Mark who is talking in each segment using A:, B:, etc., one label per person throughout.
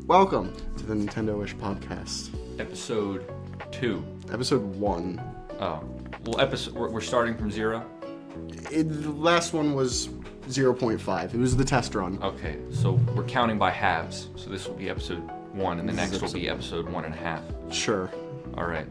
A: Welcome to the Nintendoish podcast.
B: Episode 2.
A: Episode 1.
B: Oh. Well, we're starting from 0?
A: The last one was 0.5. It was the test run.
B: Okay, so we're counting by halves. So this will be episode 1, and the next will be episode 1.5.
A: Sure.
B: Alright.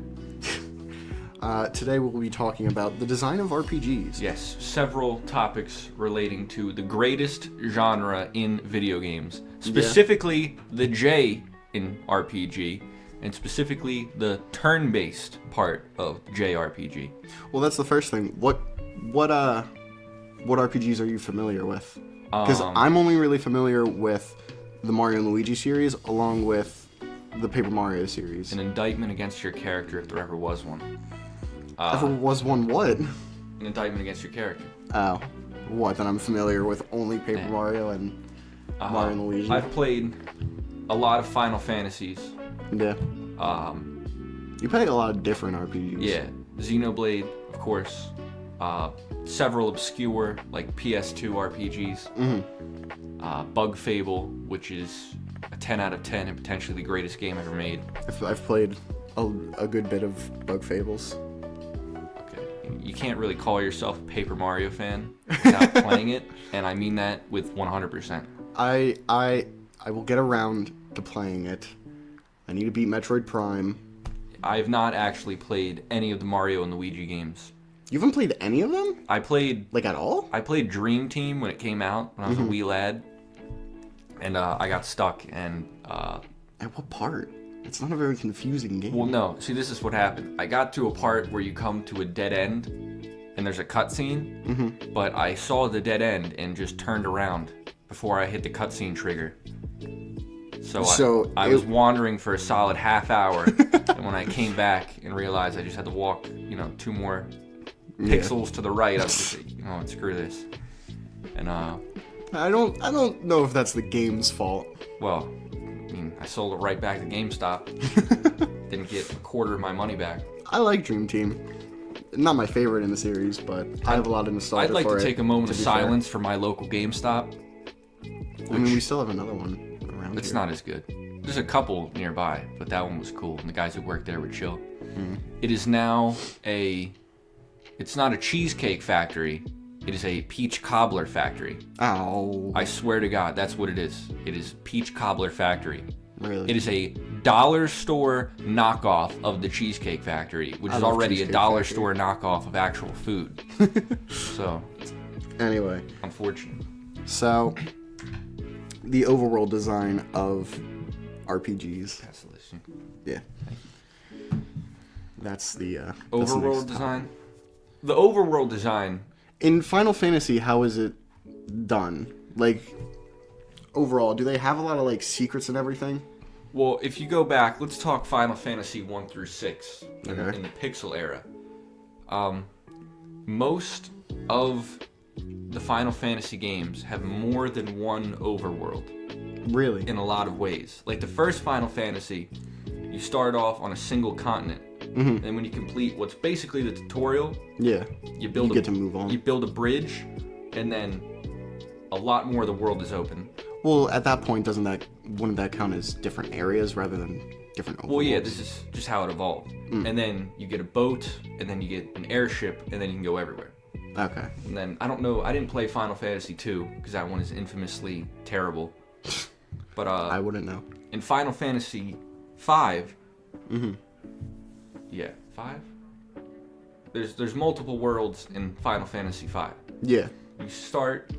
A: Today we'll be talking about the design of RPGs.
B: Yes, several topics relating to the greatest genre in video games. Specifically, the J in RPG, and specifically the turn-based part of JRPG.
A: Well, that's the first thing. What RPGs are you familiar with? Because I'm only really familiar with the Mario and Luigi series, along with the Paper Mario series.
B: An indictment against your character, if there ever was one.
A: Ever was one what?
B: An indictment against your character.
A: Oh. What, then I'm familiar with only Paper Mario and Mario and Luigi?
B: I've played a lot of Final Fantasies.
A: Yeah. You play a lot of different RPGs.
B: Yeah. Xenoblade, of course. Several obscure, like PS2 RPGs.
A: Mm-hmm.
B: Bug Fable, which is a 10 out of 10 and potentially the greatest game ever made.
A: I've played a good bit of Bug Fables.
B: You can't really call yourself a Paper Mario fan without playing it, and I mean that with 100%.
A: I will get around to playing it. I need to beat Metroid Prime.
B: I've not actually played any of the Mario and Luigi games.
A: You haven't played any of them?
B: I played...
A: Like, at all?
B: I played Dream Team when it came out, when I was a wee lad, and I got stuck, and...
A: At what part? It's not a very confusing game.
B: Well, no. See, this is what happened. I got to a part where you come to a dead end, and there's a cutscene, but I saw the dead end and just turned around before I hit the cutscene trigger. So I was wandering for a solid half hour, and when I came back and realized I just had to walk, 2 more pixels to the right, I was just like, screw this. And
A: I don't know if that's the game's fault.
B: Well, I sold it right back to GameStop. Didn't get a quarter of my money back.
A: I like Dream Team. Not my favorite in the series, but I have a lot of nostalgia for it.
B: I'd like to take a moment of silence for my local GameStop.
A: We still have another one around
B: It's
A: here.
B: not as good. There's a couple nearby, but that one was cool, and the guys who worked there were chill. It is now it's not a cheesecake factory. It is a peach cobbler factory.
A: Ow.
B: I swear to God, that's what it is. It is Peach Cobbler Factory.
A: Really?
B: It is a dollar store knockoff of the Cheesecake Factory, which is already a dollar store knockoff of actual food. So,
A: anyway.
B: Unfortunate.
A: So, the overworld design of RPGs.
B: That's the list.
A: Yeah. That's the
B: overworld design. The overworld design.
A: In Final Fantasy, how is it done? Like, overall, do they have a lot of, like, secrets and everything?
B: Well, if you go back, let's talk Final Fantasy 1 through 6 in the pixel era. Most of the Final Fantasy games have more than one overworld.
A: Really?
B: In a lot of ways. Like the first Final Fantasy, you start off on a single continent. And then when you complete what's basically the tutorial, you get to move on. You build a bridge, and then a lot more of the world is open.
A: Well, at that point, wouldn't that count as different areas rather than different overworlds?
B: Well, yeah, this is just how it evolved. And then you get a boat, and then you get an airship, and then you can go everywhere.
A: Okay.
B: And then, I don't know, I didn't play Final Fantasy 2, because that one is infamously terrible. But
A: I wouldn't know.
B: In Final Fantasy 5, yeah, 5? There's multiple worlds in Final Fantasy 5.
A: Yeah.
B: You start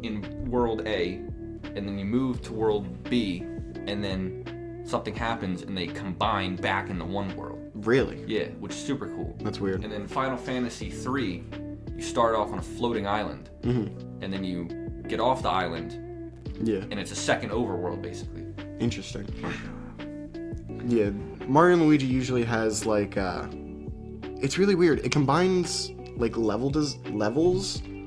B: in World A, and then you move to World B, and then something happens, and they combine back into one world.
A: Really?
B: Yeah, which is super cool.
A: That's weird.
B: And then Final Fantasy 3, you start off on a floating island, and then you get off the island, and it's a second overworld, basically.
A: Interesting. Yeah, Mario and Luigi usually has, like, it's really weird. It combines, like, levels.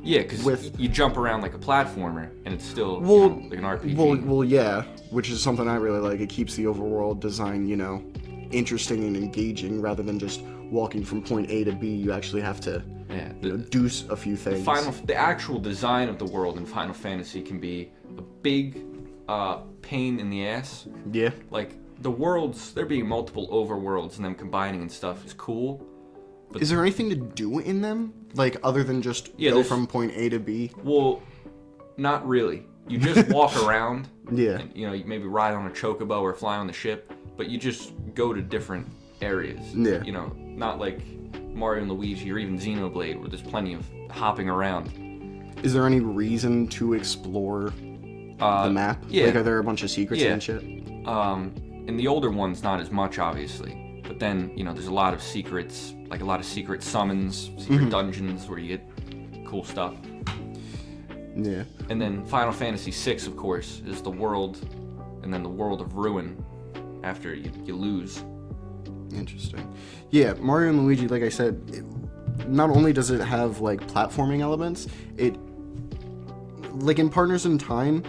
B: Yeah, because you jump around like a platformer, and it's still like an RPG.
A: Well, yeah, which is something I really like. It keeps the overworld design, interesting and engaging, rather than just walking from point A to B. You actually have to do a few things.
B: The actual design of the world in Final Fantasy can be a big pain in the ass.
A: Yeah.
B: Like, the worlds, there being multiple overworlds and them combining and stuff is cool.
A: But is there anything to do in them? Like, other than just go from point A to B?
B: Well, not really. You just walk around.
A: Yeah.
B: And, you maybe ride on a chocobo or fly on the ship, but you just go to different areas.
A: Yeah.
B: Not like Mario and Luigi or even Xenoblade, where there's plenty of hopping around.
A: Is there any reason to explore the map?
B: Yeah.
A: Like, are there a bunch of secrets and shit?
B: In the older ones, not as much, obviously. But then, there's a lot of secrets, like a lot of secret summons, secret dungeons where you get cool stuff.
A: Yeah.
B: And then Final Fantasy VI, of course, is the world, and then the world of ruin after you lose.
A: Interesting. Yeah, Mario and Luigi, like I said, not only does it have, like, platforming elements, like in Partners in Time,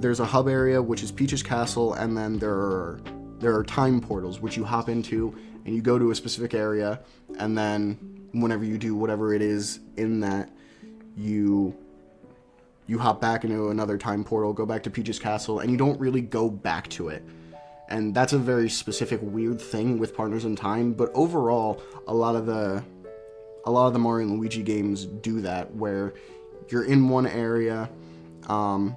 A: there's a hub area, which is Peach's Castle, and then there are time portals, which you hop into, and you go to a specific area, and then whenever you do whatever it is in that, you hop back into another time portal, go back to Peach's Castle, and you don't really go back to it. And that's a very specific, weird thing with Partners in Time, but overall, a lot of the Mario and Luigi games do that, where you're in one area, and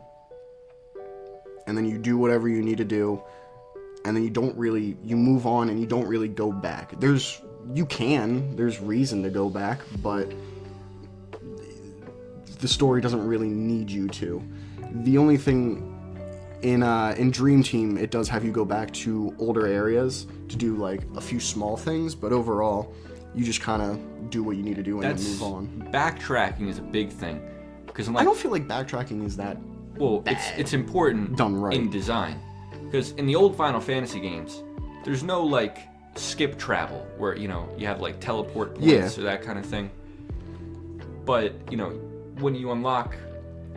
A: then you do whatever you need to do, and then you move on and you don't really go back. There's reason to go back, but the story doesn't really need you to. The only thing in Dream Team, it does have you go back to older areas to do like a few small things, but overall, you just kind of do what you need to do and then move on.
B: Backtracking is a big thing, because
A: I don't feel like backtracking is that bad.
B: It's important
A: done right
B: in design, because in the old Final Fantasy games, there's no like skip travel where you have like teleport points or that kind of thing. But when you unlock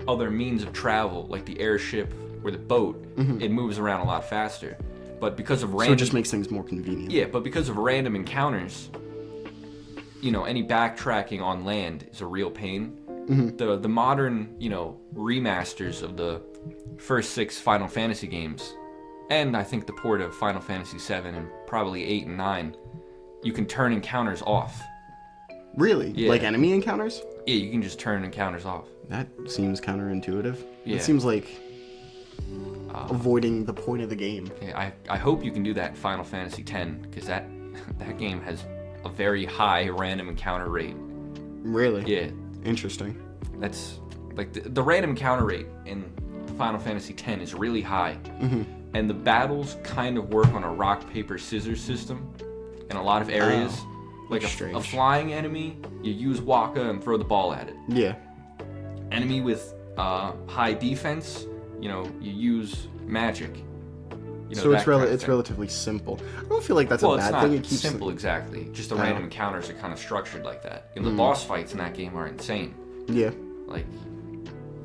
B: other means of travel, like the airship or the boat, it moves around a lot faster. But because of
A: so it just makes things more convenient.
B: Yeah, but because of random encounters, any backtracking on land is a real pain. The modern, remasters of the first 6 Final Fantasy games, and I think the port of Final Fantasy 7 and probably 8 and 9, you can turn encounters off.
A: Really?
B: Yeah.
A: Like enemy encounters?
B: Yeah, you can just turn encounters off.
A: That seems counterintuitive.
B: Yeah.
A: It seems like avoiding the point of the game.
B: Yeah, I hope you can do that in Final Fantasy X, because that game has a very high random encounter rate.
A: Really?
B: Yeah.
A: Interesting.
B: That's like the random encounter rate in Final Fantasy X is really high, and the battles kind of work on a rock paper scissors system in a lot of areas. Like a flying enemy, you use Waka and throw the ball at it.
A: Yeah.
B: Enemy with high defense, you use magic.
A: So it's relatively simple. I don't feel like that's a bad thing.
B: It's not simple exactly. Just the random encounters are kind of structured like that. The boss fights in that game are insane.
A: Yeah.
B: Like,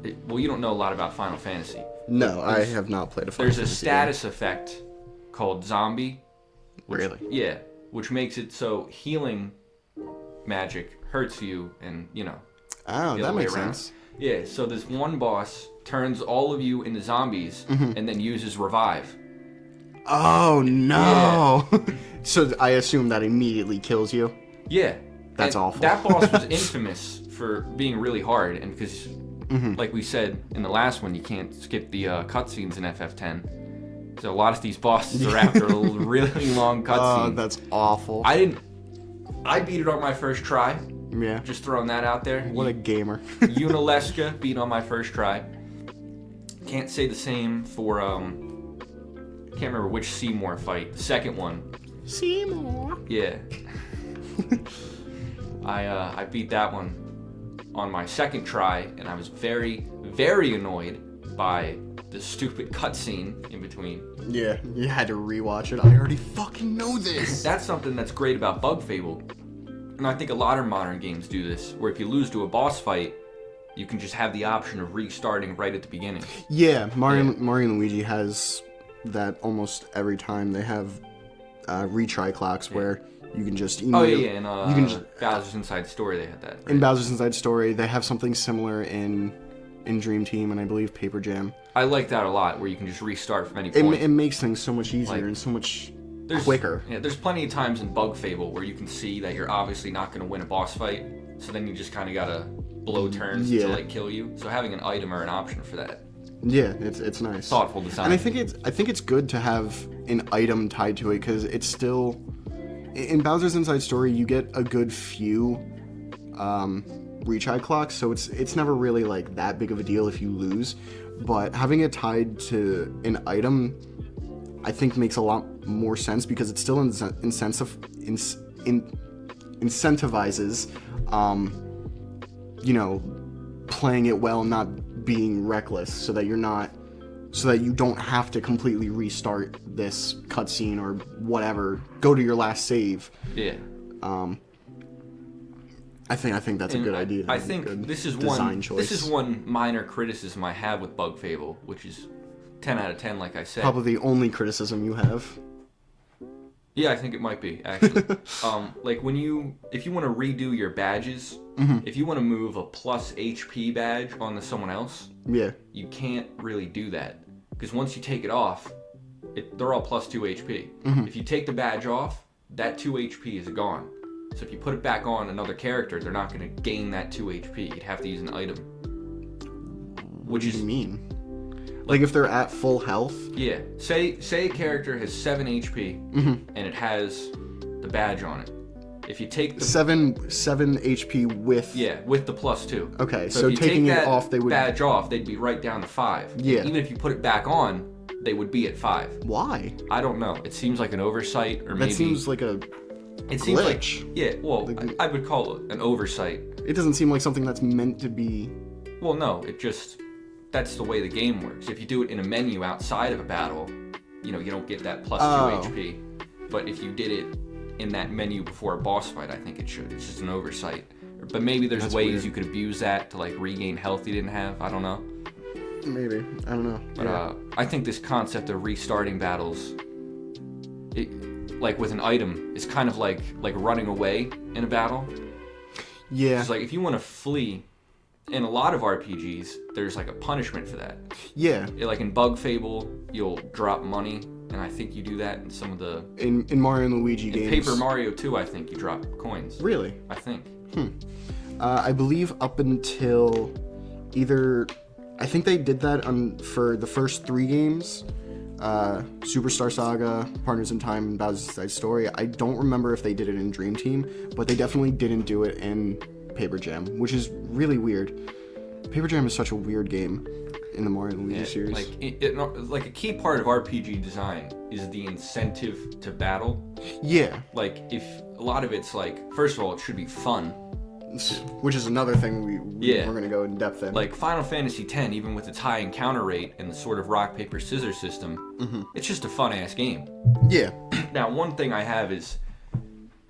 B: you don't know a lot about Final Fantasy.
A: No, I have not played a Final Fantasy.
B: There's a status effect called zombie.
A: Really?
B: Yeah, which makes it so healing magic hurts you, and
A: Oh, that makes sense.
B: Yeah, so this one boss turns all of you into zombies and then uses revive.
A: Oh no! Yeah. So I assume that immediately kills you.
B: Yeah,
A: that's awful.
B: That boss was infamous for being really hard, and because, like we said in the last one, you can't skip the cutscenes in FF10. So a lot of these bosses are after a really long cutscene.
A: Oh, that's awful.
B: I beat it on my first try.
A: Yeah.
B: Just throwing that out there.
A: What a gamer.
B: Unileska beat on my first try. Can't say the same for can't remember which Seymour fight. The second one.
A: Seymour.
B: Yeah. I beat that one on my second try, and I was very, very annoyed by the stupid cutscene in between.
A: Yeah, you had to rewatch it. I already fucking know this.
B: That's something that's great about Bug Fable. And I think a lot of modern games do this, where if you lose to a boss fight, you can just have the option of restarting right at the beginning.
A: Yeah, Mario and Luigi has that almost every time. They have retry clocks where you can just...
B: in Bowser's Inside Story they had that. Right?
A: In Bowser's Inside Story, they have something similar in Dream Team and I believe Paper Jam.
B: I like that a lot, where you can just restart from any point.
A: It makes things so much easier
B: Like,
A: and so much quicker.
B: Yeah, there's plenty of times in Bug Fable where you can see that you're obviously not going to win a boss fight, so then you just kind of gotta blow turns to like kill you. So having an item or an option for that.
A: Yeah, it's nice.
B: Thoughtful design.
A: And I think it's good to have an item tied to it, because it's still in Bowser's Inside Story you get a good few retry clocks, so it's never really like that big of a deal if you lose. But having it tied to an item, I think makes a lot more sense, because it still incentivizes, playing it well, not being reckless, so that you don't have to completely restart this cutscene or whatever. Go to your last save.
B: Yeah.
A: I think that's a good idea.
B: I think this is one minor criticism I have with Bug Fable, which is 10 out of 10, like I said.
A: Probably the only criticism you have.
B: Yeah, I think it might be, actually. Like if you want to redo your badges, if you want to move a plus HP badge onto someone else, you can't really do that, because once you take it off, they're all plus 2 HP. If you take the badge off, that 2 HP is gone. So if you put it back on another character, they're not going to gain that 2 HP. You'd have to use an item.
A: What do you mean? Like if they're at full health?
B: Yeah. Say a character has 7 HP and it has the badge on it. If you take the
A: 7 HP with
B: with the plus 2.
A: Okay,
B: so if you
A: taking
B: take
A: it off, they would
B: badge off, they'd be right down to 5.
A: Yeah.
B: Even if you put it back on, they would be at 5.
A: Why?
B: I don't know. It seems like an oversight, or maybe
A: that seems like a
B: It seems
A: glitch.
B: I would call it an oversight.
A: It doesn't seem like something that's meant to be.
B: Well, no, that's the way the game works. If you do it in a menu outside of a battle, you don't get that plus 2 HP. But if you did it in that menu before a boss fight, I think it should. It's just an oversight. But maybe there's ways weird. You could abuse that to like regain health you didn't have. I don't know.
A: Maybe. I don't know.
B: But I think this concept of restarting battles, like with an item, is kind of like running away in a battle.
A: Yeah.
B: It's like if you want to flee, in a lot of RPGs, there's like a punishment for that.
A: Yeah.
B: Like in Bug Fable, you'll drop money, and I think you do that in some of the...
A: In Mario and Luigi games.
B: In Paper Mario 2, I think you drop coins.
A: Really?
B: I think.
A: I believe up until either... I think they did that for the first 3 games. Superstar Saga, Partners in Time, and Bowser's Inside Story. I don't remember if they did it in Dream Team, but they definitely didn't do it in Paper Jam, which is really weird. Paper Jam is such a weird game in the Mario and Luigi series.
B: Like a key part of RPG design is the incentive to battle.
A: Yeah.
B: Like if a lot of it's like, first of all, it should be fun.
A: Which is another thing we're going to go in depth in.
B: Like Final Fantasy X, even with its high encounter rate and the sort of rock, paper, scissors system, it's just a fun-ass game.
A: Yeah.
B: Now, one thing I have is,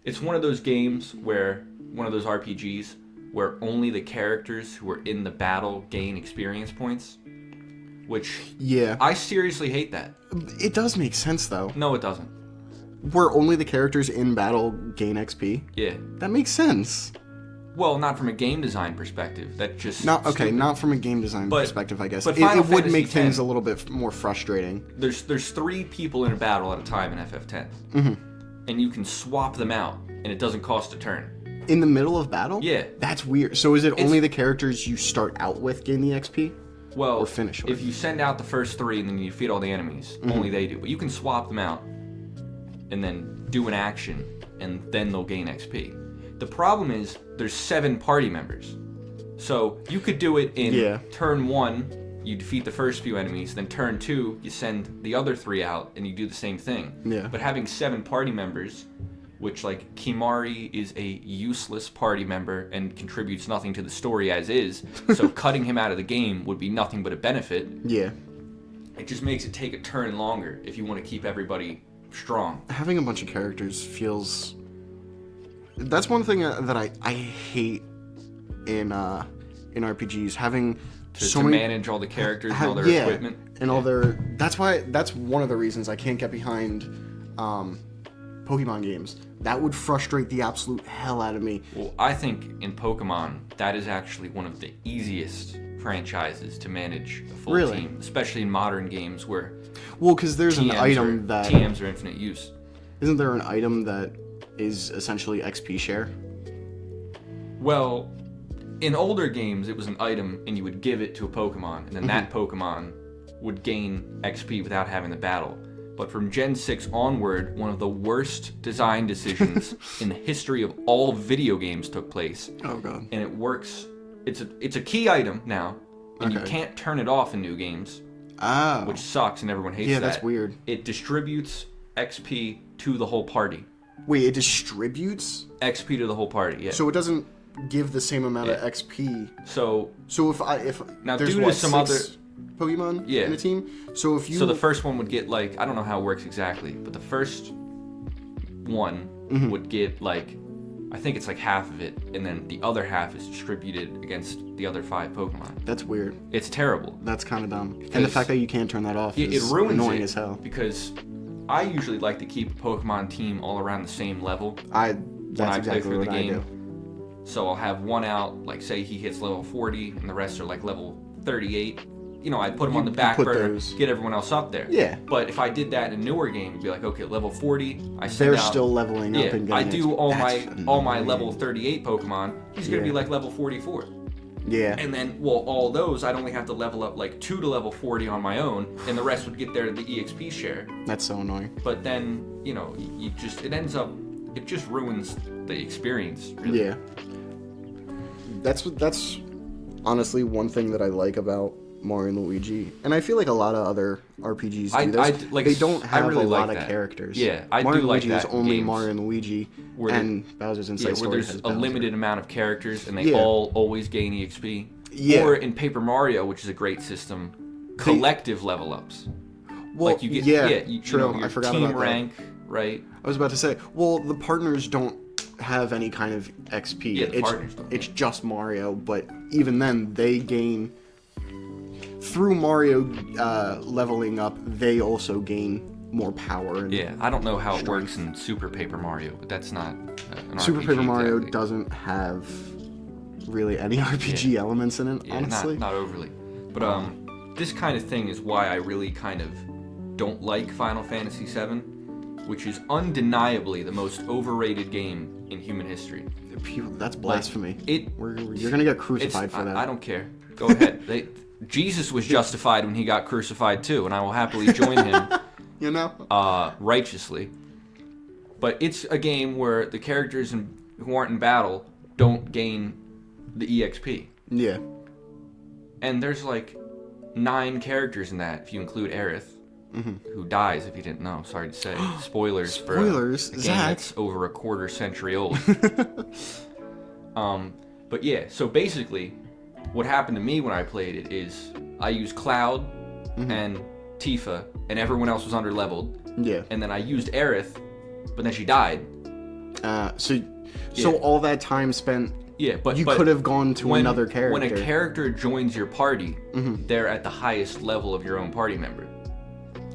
B: it's one of those games where, one of those RPGs, where only the characters who are in the battle gain experience points. Which, I seriously hate that.
A: It does make sense, though.
B: No, it doesn't.
A: Where only the characters in battle gain XP?
B: Yeah.
A: That makes sense.
B: Well, not from a game design perspective. That just
A: not from a game design perspective, I guess.
B: But
A: it would make things a little bit more frustrating.
B: There's 3 people in a battle at a time in FF10, and you can swap them out, and it doesn't cost a turn.
A: In the middle of battle?
B: Yeah.
A: That's weird. So is it only the characters you start out with gain the XP?
B: Well,
A: or finish with?
B: If you send out the first 3 and then you defeat all the enemies, only they do. But you can swap them out, and then do an action, and then they'll gain XP. The problem is there's 7 party members. So you could do it in turn 1, you defeat the first few enemies, then turn 2, you send the other 3 out and you do the same thing.
A: Yeah.
B: But having 7 party members, which like Kimari is a useless party member and contributes nothing to the story as is, so cutting him out of the game would be nothing but a benefit.
A: Yeah.
B: It just makes it take a turn longer if you want to keep everybody strong.
A: Having a bunch of characters feels... That's one thing that I hate in RPGs, having
B: to manage all the characters and all their equipment
A: and all their. That's one of the reasons I can't get behind Pokemon games. That would frustrate the absolute hell out of me.
B: Well, I think in Pokemon, that is actually one of the easiest franchises to manage a full team, especially in modern games where
A: well, because there's an item that
B: TMs are infinite use.
A: Isn't there an item that is essentially XP share?
B: Well, in older games, it was an item, and you would give it to a Pokemon, and then that Pokemon would gain XP without having the battle. But from Gen 6 onward, one of the worst design decisions in the history of all video games took place.
A: Oh god!
B: And it works. It's a key item now, and you can't turn it off in new games.
A: Oh.
B: Which sucks, and everyone hates that.
A: Yeah, that's weird.
B: It distributes XP to the whole party.
A: Wait, it distributes
B: XP to the whole party. Yeah.
A: So it doesn't give the same amount of XP.
B: So
A: if
B: now
A: there's
B: due to some other
A: Pokemon in a team, so
B: the first one would get like, I don't know how it works exactly, but the first one would get like, I think it's like half of it, and then the other half is distributed against the other 5 Pokemon.
A: That's weird.
B: It's terrible.
A: That's kind of dumb. And the fact that you can't turn that off is
B: ruins
A: annoying
B: it
A: as hell.
B: Because I usually like to keep a Pokemon team all around the same level.
A: That's
B: when I
A: exactly
B: play through
A: what
B: the game.
A: I do.
B: So I'll have one out, like say he hits level 40, and the rest are like level 38. You know, I put them on the back burner, get everyone else up there.
A: Yeah.
B: But if I did that in a newer game, it'd be like, okay, level 40, I send
A: They're
B: out,
A: still leveling up and getting
B: I do
A: XP.
B: all my level 38 Pokemon. He's gonna be like level 44.
A: Yeah.
B: And then, all those, I'd only have to level up like 2 to level 40 on my own, and the rest would get the EXP share.
A: That's so annoying.
B: But then, it just ruins the experience, really.
A: Yeah. That's honestly one thing that I like about Mario and Luigi, and I feel like a lot of other RPGs do this. They don't have a lot of characters.
B: Yeah,
A: Mario and Luigi
B: that
A: is only
B: games
A: Mario and Luigi, and Bowser's Inside Story
B: where
A: has
B: there's a
A: Bowser.
B: limited amount of characters, and they all always gain EXP.
A: Yeah.
B: Or in Paper Mario, which is a great system, collective level ups.
A: Well,
B: like you get,
A: true.
B: Your
A: I forgot
B: team
A: about that.
B: rank, right?
A: I was about to say, well, the partners don't have any kind of XP.
B: Yeah, partners don't.
A: It's just Mario, but even then, they gain through Mario leveling up. They also gain more power. And
B: I don't know how it works in Super Paper Mario, but that's not an
A: Super
B: RPG
A: Paper Mario
B: exactly.
A: doesn't have really any RPG elements in it, honestly.
B: Not overly. But this kind of thing is why I really kind of don't like Final Fantasy VII, which is undeniably the most overrated game in human history.
A: That's blasphemy. You're gonna get crucified for that.
B: I don't care. Go ahead. Jesus was justified when he got crucified too, and I will happily join him. Righteously. But it's a game where the characters who aren't in battle don't gain the EXP.
A: Yeah.
B: And there's like 9 characters in that, if you include Aerith, who dies, if you didn't know. Sorry to say. Spoilers for a game that's over a quarter century old. But yeah, so basically, what happened to me when I played it is I used Cloud and Tifa, and everyone else was under-leveled.
A: Yeah.
B: And then I used Aerith, but then she died.
A: So all that time spent...
B: Yeah, but
A: you could have gone to another character.
B: When a character joins your party, they're at the highest level of your own party member.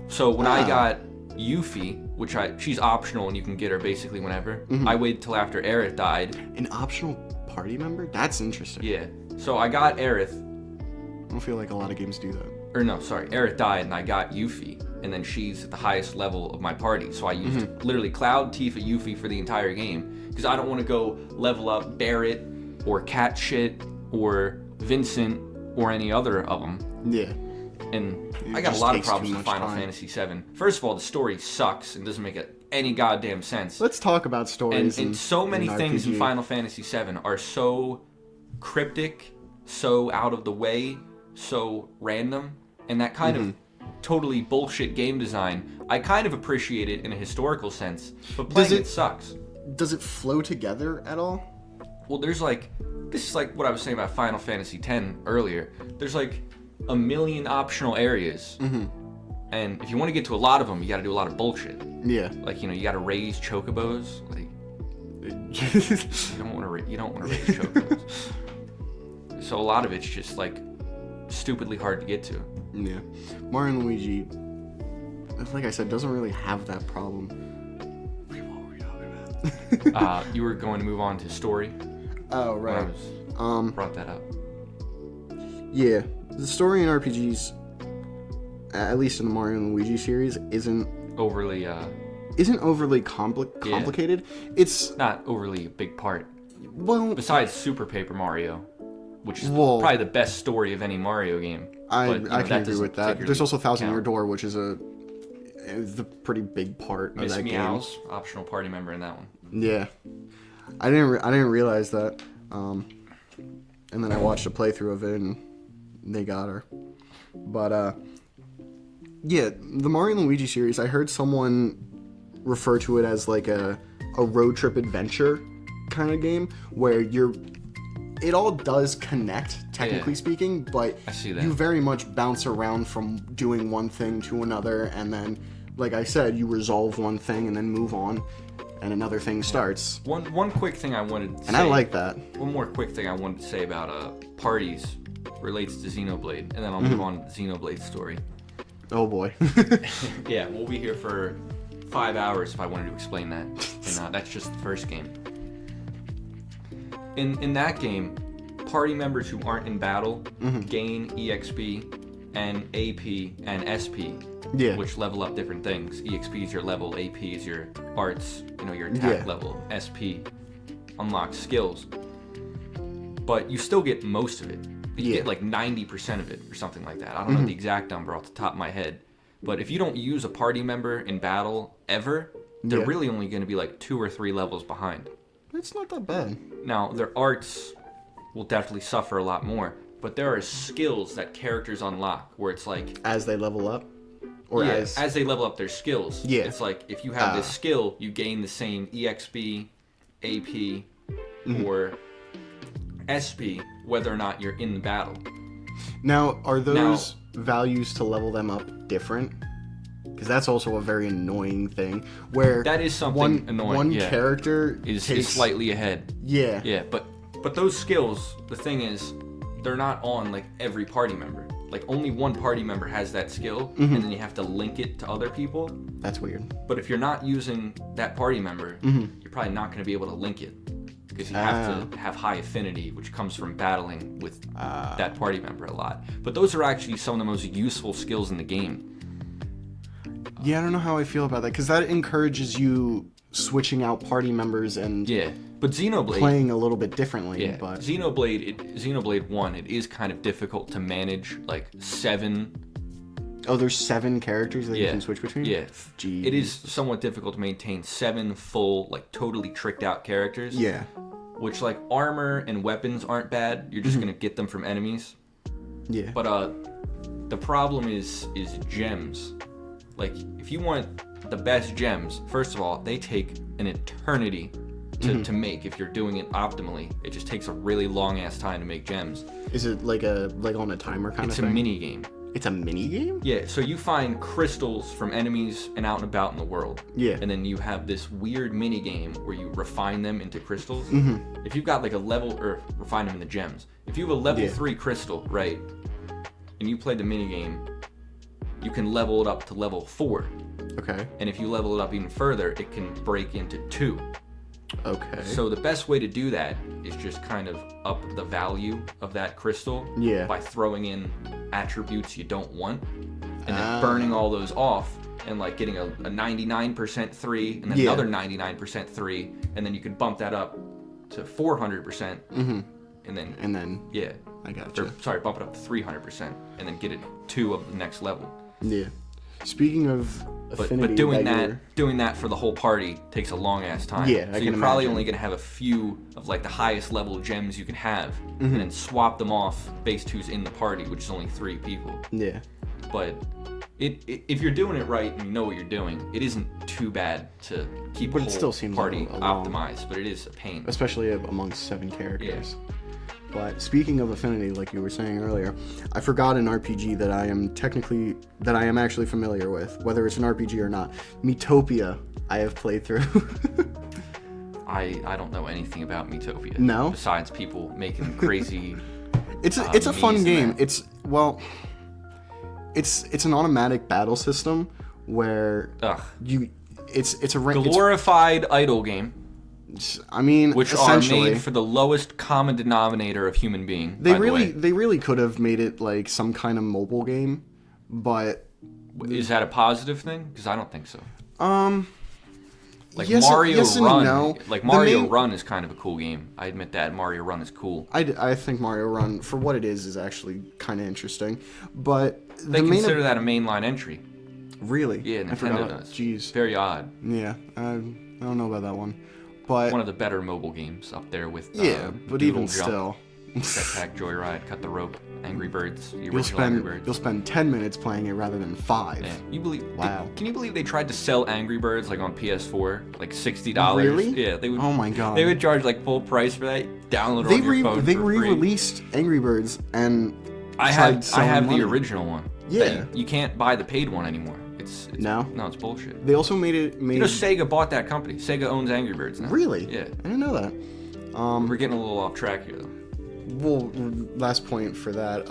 B: So when I got Yuffie, which she's optional and you can get her basically whenever, I waited till after Aerith died.
A: An optional party member? That's interesting.
B: Yeah. So I got Aerith.
A: I don't feel like a lot of games do that.
B: Or no, sorry. Aerith died and I got Yuffie. And then she's at the highest level of my party. So I used literally Cloud, Tifa, Yuffie for the entire game. Because I don't want to go level up Barrett or Cat Shit or Vincent or any other of them.
A: Yeah.
B: And I got a lot of problems with Final Fantasy VII. First of all, the story sucks and doesn't make any goddamn sense.
A: Let's talk about stories.
B: And so many things in Final Fantasy VII are so cryptic, so out of the way, so random, and that kind of totally bullshit game design, I kind of appreciate it in a historical sense, but playing it sucks.
A: Does it flow together at all?
B: Well, there's this is like what I was saying about Final Fantasy X earlier. There's like a million optional areas, and if you want to get to a lot of them, you got to do a lot of bullshit.
A: Yeah.
B: Like, you got to raise chocobos. Like, you don't want to raise chocobos. So a lot of it's just like stupidly hard to get to.
A: Yeah. Mario and Luigi, like I said, doesn't really have that problem.
B: You were going to move on to story.
A: Oh,
B: When I
A: right.
B: was brought that up.
A: Yeah, the story in RPGs, at least in the Mario and Luigi series, isn't
B: Overly,
A: overly complicated. It's
B: not overly a big part.
A: well,
B: Besides Super Paper Mario, which is
A: Well,
B: probably the best story of any Mario game.
A: I
B: But, you know,
A: can
B: that
A: agree
B: doesn't
A: with that.
B: particularly
A: There's also Thousand Year
B: count.
A: Door, which is the pretty big part of
B: Miss
A: that
B: Meow's optional party member in that one.
A: game. Yeah, I didn't realize that. And then I watched a playthrough of it, and they got her. But yeah, the Mario and Luigi series, I heard someone refer to it as like a road trip adventure kind of game where it all does connect, technically speaking, but
B: I see that.
A: you very much bounce around from doing one thing to another, and then, like I said, you resolve one thing and then move on, and another thing starts.
B: One quick thing I wanted to say.
A: And I like that.
B: One more quick thing I wanted to say about parties relates to Xenoblade, and then I'll move on to the Xenoblade story.
A: Oh boy.
B: Yeah, we'll be here for 5 hours if I wanted to explain that. And that's just the first game. In that game, party members who aren't in battle gain EXP and AP and SP,
A: Yeah.
B: which level up different things. EXP is your level, AP is your arts, your attack
A: Yeah.
B: level. SP unlocks skills. But you still get most of it. You
A: Yeah.
B: get like 90% of it or something like that. I don't know the exact number off the top of my head. But if you don't use a party member in battle ever, they're
A: Yeah.
B: really only going to be like 2 or 3 levels behind.
A: It's not that bad.
B: Now, their arts will definitely suffer a lot more, but there are skills that characters unlock where it's like,
A: As they level up? Or
B: as they level up their skills.
A: Yeah.
B: It's like if you have this skill, you gain the same EXP, AP, or SP, whether or not you're in the battle.
A: Now, are those values to level them up different? Because that's also a very annoying thing. Where
B: That is something annoying.
A: One
B: yeah.
A: character
B: is
A: takes,
B: slightly ahead.
A: Yeah.
B: Yeah, but those skills, the thing is, they're not on like every party member. Like only one party member has that skill, and then you have to link it to other people.
A: That's weird.
B: But if you're not using that party member, you're probably not going to be able to link it because you have to have high affinity, which comes from battling with that party member a lot. But those are actually some of the most useful skills in the game.
A: Yeah, I don't know how I feel about that, because that encourages you switching out party members and
B: Yeah, but Xenoblade
A: playing a little bit differently.
B: Yeah,
A: But
B: Xenoblade 1, it is kind of difficult to manage like 7.
A: oh, there's 7 characters that you can switch between?
B: Yeah,
A: Jeez.
B: it is somewhat difficult to maintain 7 full, like totally tricked out characters.
A: Yeah.
B: Which like armor and weapons aren't bad. You're just gonna get them from enemies.
A: Yeah.
B: But the problem is gems. Like if you want the best gems, first of all, they take an eternity to make if you're doing it optimally. It just takes a really long ass time to make gems.
A: Is it like on a timer kind
B: It's
A: of
B: a
A: thing?
B: mini game.
A: It's a mini game?
B: Yeah, so you find crystals from enemies and out and about in the world.
A: Yeah.
B: And then you have this weird mini game where you refine them into crystals. If you've got like a level, or refine them into gems. If you have a level 3 crystal, right, and you play the mini game, you can level it up to level 4.
A: Okay.
B: And if you level it up even further, it can break into 2.
A: Okay.
B: So the best way to do that is just kind of up the value of that crystal by throwing in attributes you don't want and then burning all those off and like getting a 99% 3 and then another 99% 3, and then you can bump that up to 400% and then yeah,
A: I gotcha.
B: sorry, bump it up to 300% and then get it 2 of the next level.
A: Yeah. Speaking of affinity,
B: But doing that for the whole party takes a long ass time.
A: Yeah,
B: so
A: I
B: you're
A: can
B: probably
A: imagine.
B: only gonna have a few of like the highest level gems you can have, and then swap them off based who's in the party, which is only 3 people.
A: Yeah.
B: But if you're doing it right and you know what you're doing, it isn't too bad to keep
A: But
B: a
A: it
B: whole
A: still seems
B: party
A: like a long-
B: optimized. But it is a pain.
A: Especially amongst 7 characters. But speaking of affinity, like you were saying earlier, I forgot an RPG that I am actually familiar with, whether it's an RPG or not. Metopia, I have played through.
B: I don't know anything about Metopia.
A: No?
B: Besides people making crazy.
A: It's a fun
B: memes in
A: game.
B: that.
A: It's an automatic battle system where
B: Ugh.
A: it's a rank.
B: Glorified idle game.
A: I mean,
B: which are
A: essentially,
B: made for the lowest common denominator of human being.
A: they really could have made it like some kind of mobile game, but
B: Is that a positive thing? Because I don't think so. Like
A: yes,
B: Mario
A: yes and
B: Run,
A: no.
B: like Mario Run is kind of a cool game. I admit that Mario Run is cool.
A: I think Mario Run, for what it is actually kind of interesting, but
B: They consider that a mainline entry.
A: Really?
B: Yeah,
A: I forgot.
B: Nintendo does.
A: Jeez.
B: Very odd.
A: Yeah, I don't know about that one, but
B: One of the better mobile games up there with
A: yeah, but
B: Doodle
A: even
B: Jump,
A: still,
B: Jetpack Joyride, Cut the Rope, Angry Birds, the original Angry Birds.
A: you'll spend 10 minutes playing it rather than 5.
B: Yeah. You believe?
A: Wow.
B: Can you believe they tried to sell Angry Birds like on PS4, like $60?
A: Really?
B: Yeah, they would.
A: Oh my god.
B: They would charge like full price for that. Download it on your phone.
A: They
B: for free.
A: re-released Angry Birds and
B: I
A: tried
B: have
A: selling money.
B: the original one.
A: Yeah.
B: You can't buy the paid one anymore. It's
A: No?
B: No, it's bullshit.
A: They also made
B: You know, Sega bought that company. Sega owns Angry Birds now.
A: Really?
B: Yeah.
A: I didn't know that.
B: We're getting a little off track here, though.
A: Well, last point for that.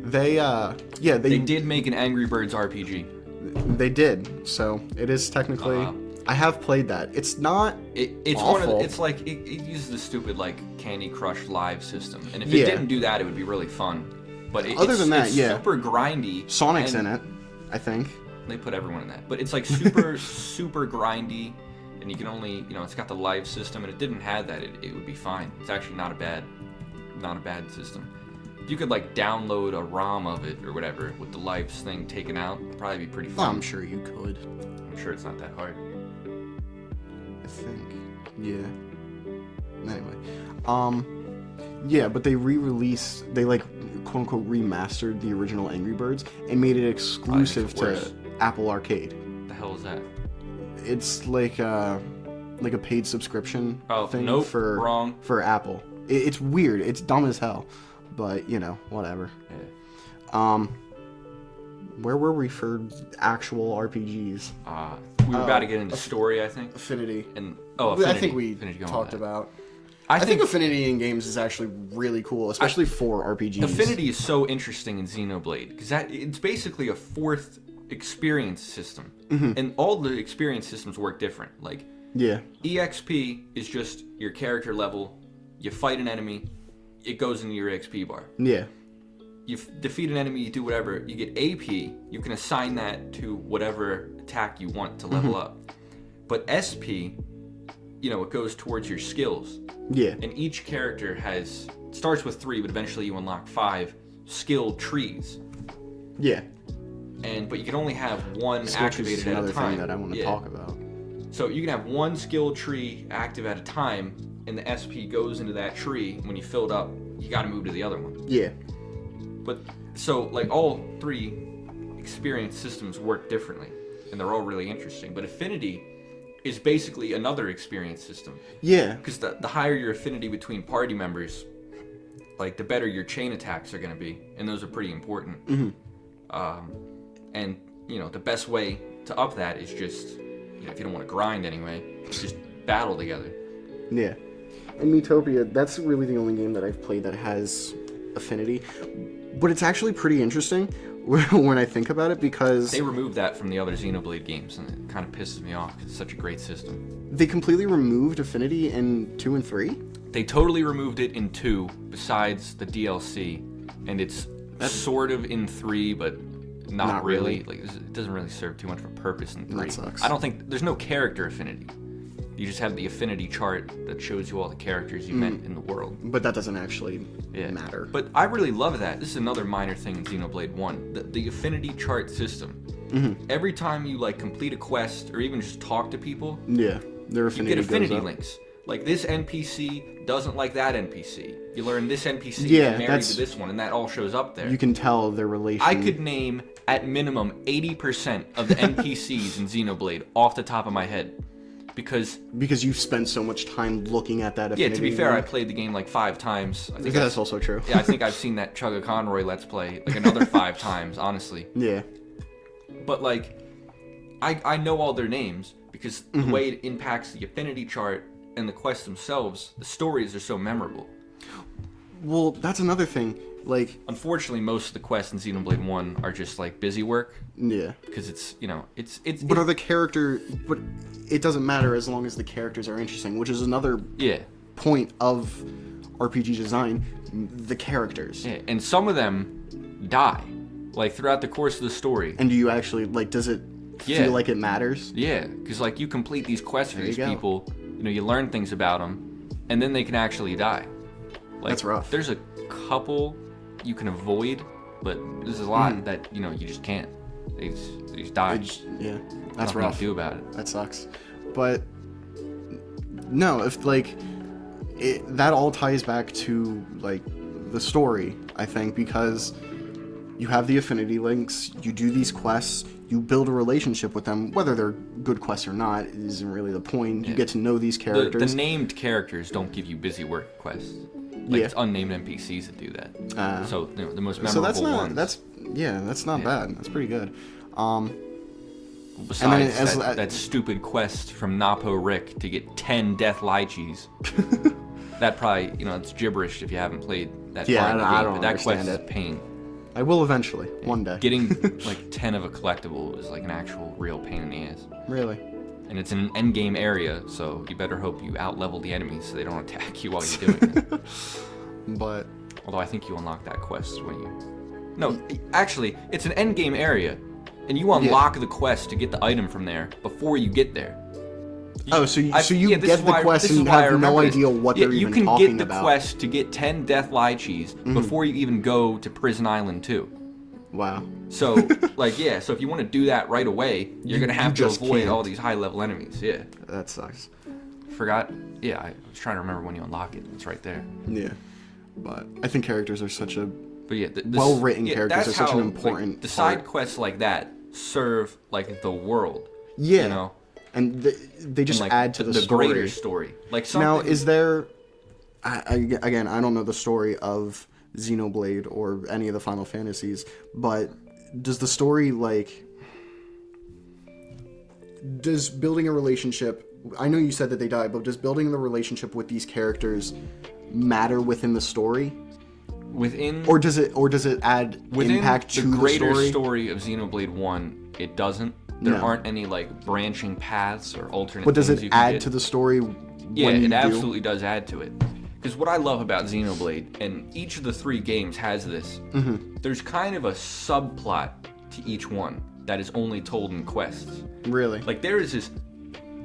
A: They
B: did make an Angry Birds RPG.
A: They did. So it is technically. I have played that. It's not.
B: It's
A: awful.
B: one of the, it's like it uses the stupid like Candy Crush Live system, and if it
A: Yeah.
B: didn't do that, it would be really fun. But
A: Other than that,
B: it's
A: yeah.
B: super grindy.
A: Sonic's
B: and
A: in it, I think.
B: They put everyone in that, but it's like super super grindy, and you can only it's got the live system, and it didn't have that. It would be fine. It's actually not a bad system. If you could like download a ROM of it or whatever with the live thing taken out, it'd probably be pretty fun.
A: I'm sure you could.
B: I'm sure it's not that hard.
A: I think. Yeah. Anyway. Yeah, but they re-released, they like quote unquote remastered the original Angry Birds and made it exclusive to Apple Arcade.
B: What the hell is that?
A: It's like a paid subscription thing
B: nope,
A: for
B: wrong.
A: for Apple. It's weird. It's dumb as hell, but whatever.
B: Yeah.
A: Where were we for actual RPGs?
B: We were about to get into story, I think.
A: Affinity.
B: Affinity.
A: I think we
B: Affinity,
A: talked about.
B: I
A: think Affinity in games is actually really cool, especially for RPGs.
B: Affinity is so interesting in Xenoblade because it's basically a fourth experience system, and all the experience systems work different. Like,
A: yeah,
B: EXP is just your character level. You fight an enemy, it goes into your XP bar.
A: Yeah.
B: You defeat an enemy, you do whatever. You get AP. You can assign that to whatever attack you want to level up. But SP, it goes towards your skills.
A: Yeah.
B: And each character starts with 3, but eventually you unlock 5 skill trees.
A: Yeah.
B: But you can only have one
A: skill
B: activated at a time.
A: Another thing that I want to talk about.
B: So you can have one skill tree active at a time, and the SP goes into that tree. When you fill it up, you got to move to the other one.
A: Yeah.
B: But so like all 3 experience systems work differently, and they're all really interesting. But Affinity is basically another experience system.
A: Yeah.
B: Because the higher your affinity between party members, like the better your chain attacks are going to be, and those are pretty important. And the best way to up that is just if you don't want to grind anyway, just battle together.
A: Yeah. In Miitopia, that's really the only game that I've played that has affinity, but it's actually pretty interesting when I think about it because
B: they removed that from the other Xenoblade games, and it kind of pisses me off because it's such a great system.
A: They completely removed affinity in 2 and 3?
B: They totally removed it in 2, besides the DLC, and it's sort of in 3, but not really. Like it doesn't really serve too much of a purpose in 3.
A: That sucks.
B: I don't think there's no character affinity. You just have the affinity chart that shows you all the characters you met in the world.
A: But that doesn't actually matter.
B: But I really love that. This is another minor thing in Xenoblade 1. The affinity chart system. Every time you complete a quest or even just talk to people,
A: their affinity
B: you get affinity
A: goes up.
B: links. Like this NPC doesn't like that NPC. You learn this NPC is married to this one, and that all shows up there.
A: You can tell their relation.
B: I could name at minimum 80% of the NPCs in Xenoblade off the top of my head. Because
A: you've spent so much time looking at that affinity.
B: Yeah, to be fair, I played the game 5 times. I think
A: that's also true.
B: Yeah, I think I've seen that Chugga Conroy Let's Play another 5 times, honestly.
A: Yeah.
B: But I know all their names because the way it impacts the affinity chart and the quests themselves, the stories are so memorable.
A: Well, that's another thing. Like,
B: unfortunately, most of the quests in Xenoblade 1 are just like busy work.
A: yeah.
B: Because it's
A: But are the character? But it doesn't matter as long as the characters are interesting, which is another point of RPG design. The characters.
B: Yeah, and some of them die, like throughout the course of the story.
A: And do you actually like? Does it feel like it matters?
B: Yeah, because like you complete these quests for these people, you learn things about them, and then they can actually die. Like,
A: that's rough.
B: There's a couple you can avoid, but there's a lot that you just can't. They just die.
A: Yeah, that's
B: Nothing
A: rough.
B: to do about it.
A: That sucks. But no, if like that all ties back to like the story, I think, because you have the affinity links, you do these quests, you build a relationship with them, whether they're good quests or not isn't really the point. You get to know these characters.
B: The named characters don't give you busy work quests. Like it's unnamed NPCs that do that. So the most memorable ones.
A: That's not bad. That's pretty good.
B: Besides that stupid quest from Napo Rick to get 10 death lychees. That probably, it's gibberish if you haven't played that part of the game.
A: I don't
B: but that quest
A: understand
B: is a pain.
A: I will eventually, one day.
B: Getting like 10 of a collectible is like an actual real pain in the ass.
A: Really?
B: And it's in an endgame area, so you better hope you out-level the enemies so they don't attack you while you're doing it.
A: But...
B: Although I think you unlock that quest when you... No, actually, it's an endgame area, and you unlock the quest to get the item from there before you get there.
A: So you get the quest and you have no idea what they're even talking about.
B: You can get the quest to get 10 death lychees before you even go to Prison Island 2.
A: Wow.
B: So, so if you want to do that right away, you're going to have to avoid all these high-level enemies,
A: That sucks.
B: Forgot? Yeah, I was trying to remember when you unlock it. It's right there.
A: Yeah. But I think characters are such a...
B: But yeah,
A: well-written characters are such an important
B: the side quests like that serve, the world.
A: Yeah. And they just add to the story.
B: Greater story. Like something...
A: Now, is there... Again, I don't know the story of Xenoblade or any of the Final Fantasies, but does the story, does building a relationship... I know you said that they die, but does building the relationship with these characters matter within the story? Or does it add impact to the story?
B: Within the greater story of Xenoblade 1, it doesn't. There aren't any branching paths or alternate.
A: But does
B: things
A: it add to the story?
B: Yeah, it absolutely does add to it. Because what I love about Xenoblade, and each of the 3 games has this, there's kind of a subplot to each one that is only told in quests.
A: Really?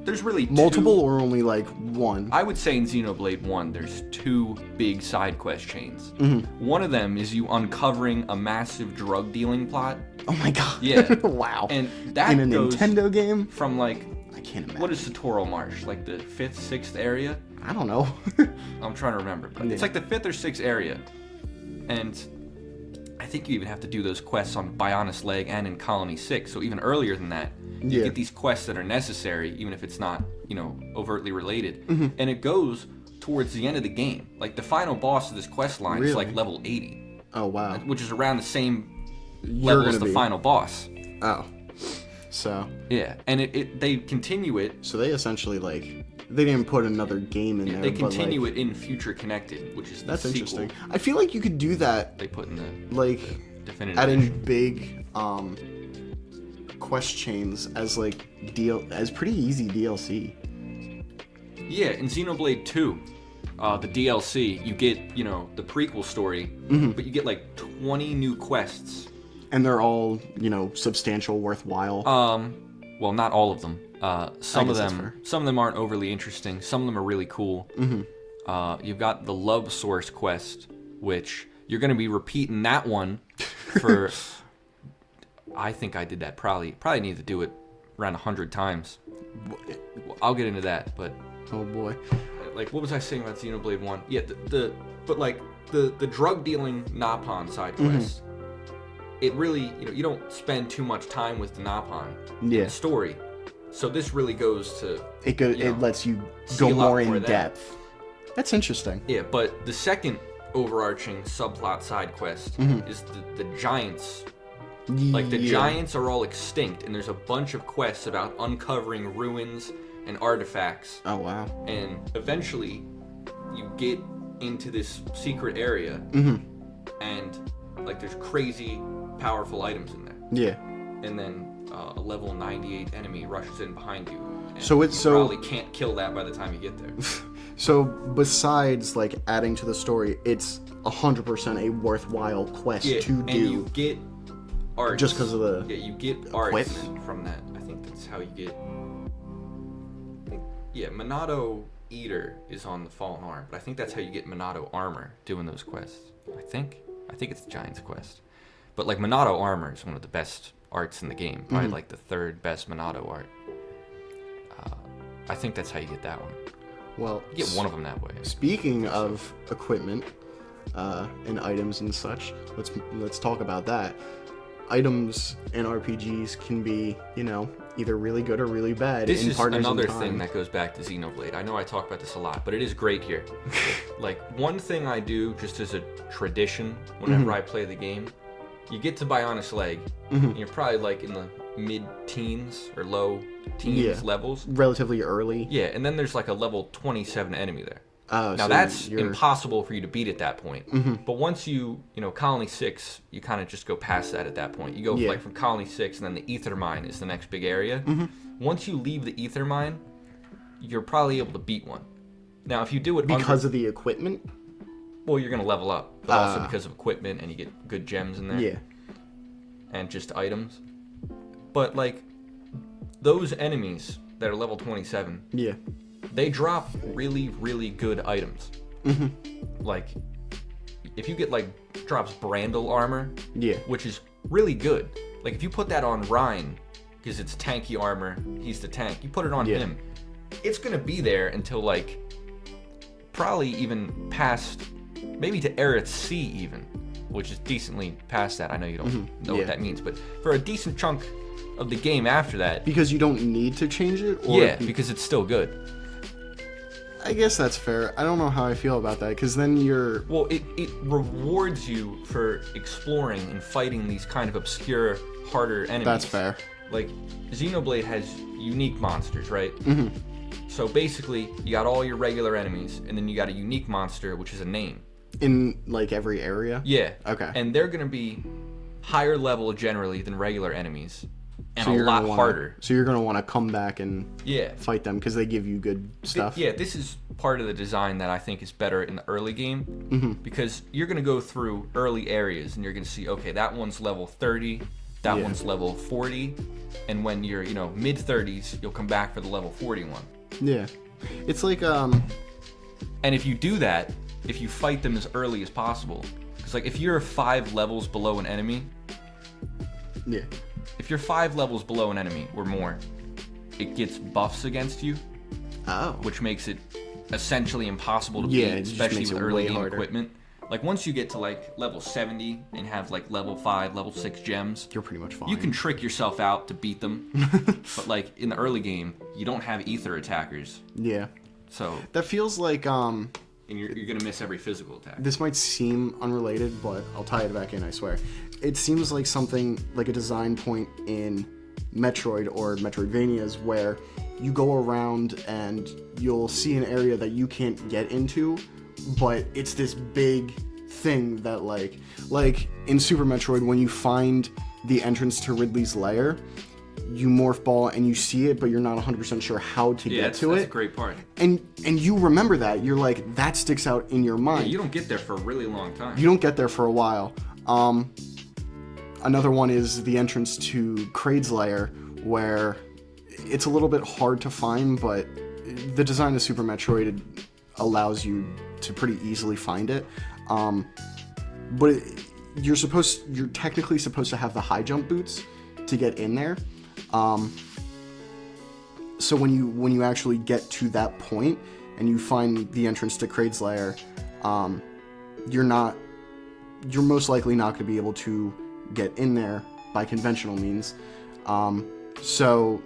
B: There's really
A: multiple or only one?
B: I would say in Xenoblade 1, there's 2 big side quest chains. One of them is you uncovering a massive drug dealing plot.
A: Oh my god.
B: Yeah.
A: Wow.
B: And that
A: in a
B: goes
A: Nintendo game?
B: From
A: I can't imagine.
B: What is Satoral Marsh? The 5th, 6th area?
A: I don't know.
B: I'm trying to remember. But it's the 5th or 6th area. And I think you even have to do those quests on Bionis Leg and in Colony 6. So even earlier than that, you get these quests that are necessary, even if it's not, overtly related. And it goes towards the end of the game. The final boss of this quest line is level 80.
A: Oh, wow.
B: Which is around the same level as the final boss.
A: Oh. So.
B: Yeah, and they continue it.
A: So they essentially, they didn't put another game in there.
B: They continue it in Future Connected, which is the
A: That's
B: sequel.
A: Interesting. I feel like you could do that.
B: They put in
A: the definitive adding big quest chains as as pretty easy DLC.
B: Yeah, in Xenoblade 2, the DLC, you get the prequel story, but you get 20 new quests,
A: and they're all substantial, worthwhile.
B: Well, not all of them. Some of them aren't overly interesting. Some of them are really cool. You've got the Love Source quest, which you're going to be repeating that one for. I think I did that probably need to do it around 100 times. I'll get into that, but
A: oh boy,
B: what was I saying about Xenoblade 1? Yeah, the drug dealing Napon side quest. It really, you don't spend too much time with the Napon in the story. So this really goes to
A: it lets you go more in depth. That's interesting.
B: Yeah, but the second overarching subplot side quest is the giants. The giants are all extinct, and there's a bunch of quests about uncovering ruins and artifacts.
A: Oh, wow.
B: And eventually, you get into this secret area, and like there's crazy powerful items in there.
A: Yeah.
B: And then a level 98 enemy rushes in behind you. And
A: So
B: you probably can't kill that by the time you get there.
A: So besides like adding to the story, it's 100% a worthwhile quest to do.
B: And you get art
A: just because of the
B: you get arts from that. I think that's how you get. Monado Eater is on the Fallen Arm, but I think that's how you get Monado Armor doing those quests. I think it's the Giant's quest, but like Monado Armor is one of the best arts in the game, probably like the third best Monado art. I think that's how you get that one.
A: Well,
B: you get one of them that way.
A: Speaking of equipment and items and such, let's talk about that. Items in RPGs can be, either really good or really bad.
B: This is another thing that goes back to Xenoblade. I know I talk about this a lot, but it is great here. Like, one thing I do just as a tradition whenever I play the game, you get to Bionic Leg, and you're probably like in the mid-teens or low teens levels.
A: Relatively early.
B: Yeah, and then there's like a level 27 enemy there. Now
A: so
B: that's impossible for you to beat at that point. But once you Colony 6, you kind of just go past that at that point. You go like from Colony 6, and then the Ether Mine is the next big area. Once you leave the Ether Mine, you're probably able to beat one. Now if you do it
A: because of the equipment,
B: well, you're gonna level up, but also because of equipment, and you get good gems in there.
A: Yeah.
B: And just items. But like those enemies that are level 27.
A: Yeah.
B: They drop really, really good items. Like, if you get, drops Brandle armor, which is really good. Like, if you put that on Ryan, because it's tanky armor, he's the tank, you put it on him, it's going to be there until, probably even past, maybe to Aerith C even, which is decently past that. I know you don't know what that means, but for a decent chunk of the game after that.
A: Because you don't need to change it?
B: Or because it's still good.
A: I guess that's fair. I don't know how I feel about that, because then you're...
B: Well, it rewards you for exploring and fighting these kind of obscure, harder enemies.
A: That's fair.
B: Like, Xenoblade has unique monsters, right? So basically, you got all your regular enemies, and then you got a unique monster, which is a name.
A: In, every area?
B: Yeah.
A: Okay.
B: And they're going to be higher level, generally, than regular enemies. And
A: so
B: a lot harder.
A: So you're going to want to come back and
B: yeah.
A: fight them because they give you good stuff.
B: Yeah, this is part of the design that I think is better in the early game.
A: Mm-hmm.
B: Because you're going to go through early areas and you're going to see, okay, that one's level 30, that one's level 40. And when you're, you know, mid-30s, you'll come back for the level 41.
A: Yeah. It's like...
B: And if you do that, if you fight them as early as possible... Because, like, if you're 5 levels below an enemy...
A: Yeah.
B: If you're 5 levels below an enemy or more, it gets buffs against you.
A: Oh.
B: Which makes it essentially impossible to beat, especially with early game equipment. Like, once you get to, like, level 70 and have, like, level 5, level 6 gems...
A: You're pretty much fine.
B: You can trick yourself out to beat them. But, like, in the early game, you don't have ether attackers.
A: Yeah.
B: So...
A: That feels like,
B: And you're gonna miss every physical attack.
A: This might seem unrelated, but I'll tie it back in, I swear. It seems like something, like a design point in Metroid or Metroidvanias where you go around and you'll see an area that you can't get into, but it's this big thing that, like in Super Metroid, when you find the entrance to Ridley's lair, you morph ball and you see it, but you're not 100% sure how to get to it.
B: That's a great part.
A: And you remember that. You're like, that sticks out in your mind.
B: Yeah, you don't get there for a really long time.
A: You don't get there for a while. Another one is the entrance to Kraid's lair, where it's a little bit hard to find, but the design of Super Metroid allows you to pretty easily find it. But you're technically supposed to have the high jump boots to get in there. So when you actually get to that point and you find the entrance to Kraid's lair, you're most likely not going to be able to get in there by conventional means. So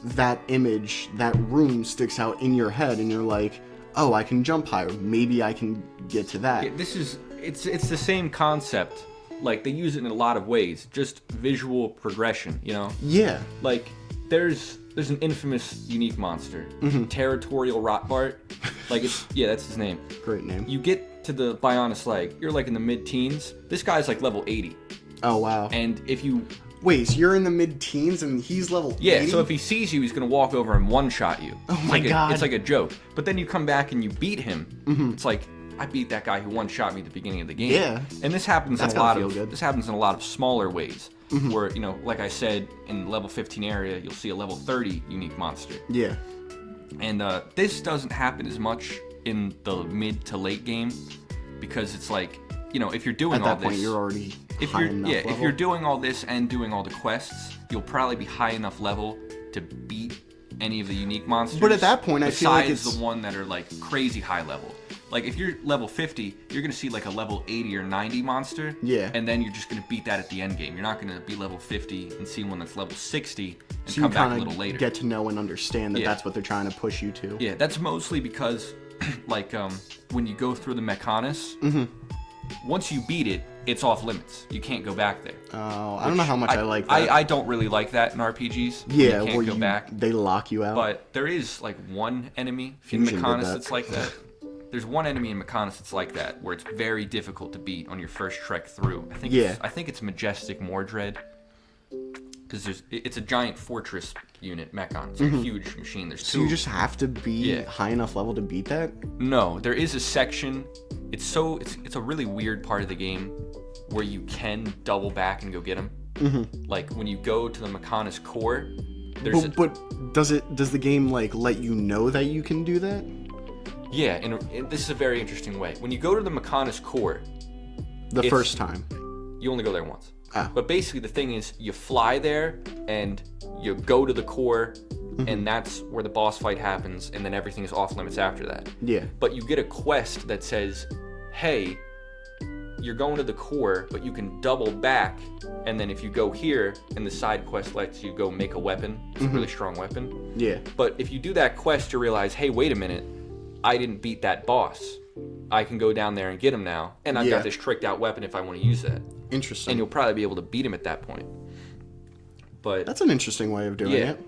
A: that image, that room sticks out in your head and you're like, oh, I can jump higher. Maybe I can get to that.
B: Yeah, it's the same concept. Like, they use it in a lot of ways. Just visual progression, you know?
A: Yeah.
B: Like, there's an infamous unique monster. Territorial Rotbart. Like, that's his name.
A: Great name.
B: You get to the Bionis leg, you're like in the mid-teens. This guy's like level 80.
A: Oh, wow.
B: And if you...
A: Wait, so you're in the mid-teens and he's level 80?
B: Yeah, so if he sees you, he's going to walk over and one-shot you.
A: Oh my God.
B: It's like a joke. But then you come back and you beat him. It's like, I beat that guy who one-shot me at the beginning of the game.
A: Yeah.
B: And this happens
A: That's
B: in a lot
A: gotta
B: of...
A: feel good.
B: This happens in a lot of smaller ways. Where, you know, like I said, in level 15 area, you'll see a level 30 unique monster.
A: Yeah.
B: And this doesn't happen as much in the mid to late game because it's like, you know, if you're doing
A: At
B: all
A: that point,
B: this,
A: you're already
B: if
A: high
B: you're
A: enough level.
B: if you're doing all this and doing all the quests, you'll probably be high enough level to beat any of the unique monsters.
A: But at that point, I feel like
B: besides the one that are like crazy high level. Like if you're level 50, you're gonna see like a level 80 or 90 monster.
A: Yeah.
B: And then you're just gonna beat that at the end game. You're not gonna be level 50 and see one that's level 60 and
A: So
B: come
A: you
B: back a
A: kind
B: little later.
A: of get to know and understand that
B: Yeah.
A: that's what they're trying to push you to.
B: Yeah, that's mostly because, like, when you go through the Mechanis, once you beat it, it's off limits. You can't go back there.
A: Oh, I don't know how much I like that.
B: I don't really like that in RPGs.
A: Yeah,
B: you can't go back.
A: They lock you out.
B: But there is like one enemy
A: Fusion
B: in
A: did
B: Mechanis
A: that.
B: that's like that. There's one enemy in Mechanis that's like that, where it's very difficult to beat on your first trek through. I think it's Majestic Mordred. Because it's a giant fortress unit, Mechon. It's a huge machine. There's two.
A: So you just have to be high enough level to beat that?
B: No, there is a section. It's a really weird part of the game where you can double back and go get them. Like when you go to the Mechanis core, there's
A: But does the game like let you know that you can do that?
B: yeah. This is a very interesting way. When you go to the Mechanis core,
A: The first time.
B: you only go there once.
A: Ah.
B: But basically, the thing is, you fly there and you go to the core, and that's where the boss fight happens, and then everything is off limits after that.
A: Yeah.
B: But you get a quest that says, hey, you're going to the core, but you can double back, and then if you go here, and the side quest lets you go make a weapon, it's a really strong weapon.
A: Yeah.
B: But if you do that quest, you realize, hey, wait a minute, I didn't beat that boss. I can go down there and get him now, and I've got this tricked out weapon if I want to use that.
A: Interesting.
B: And you'll probably be able to beat him at that point. But
A: That's an interesting way of doing it.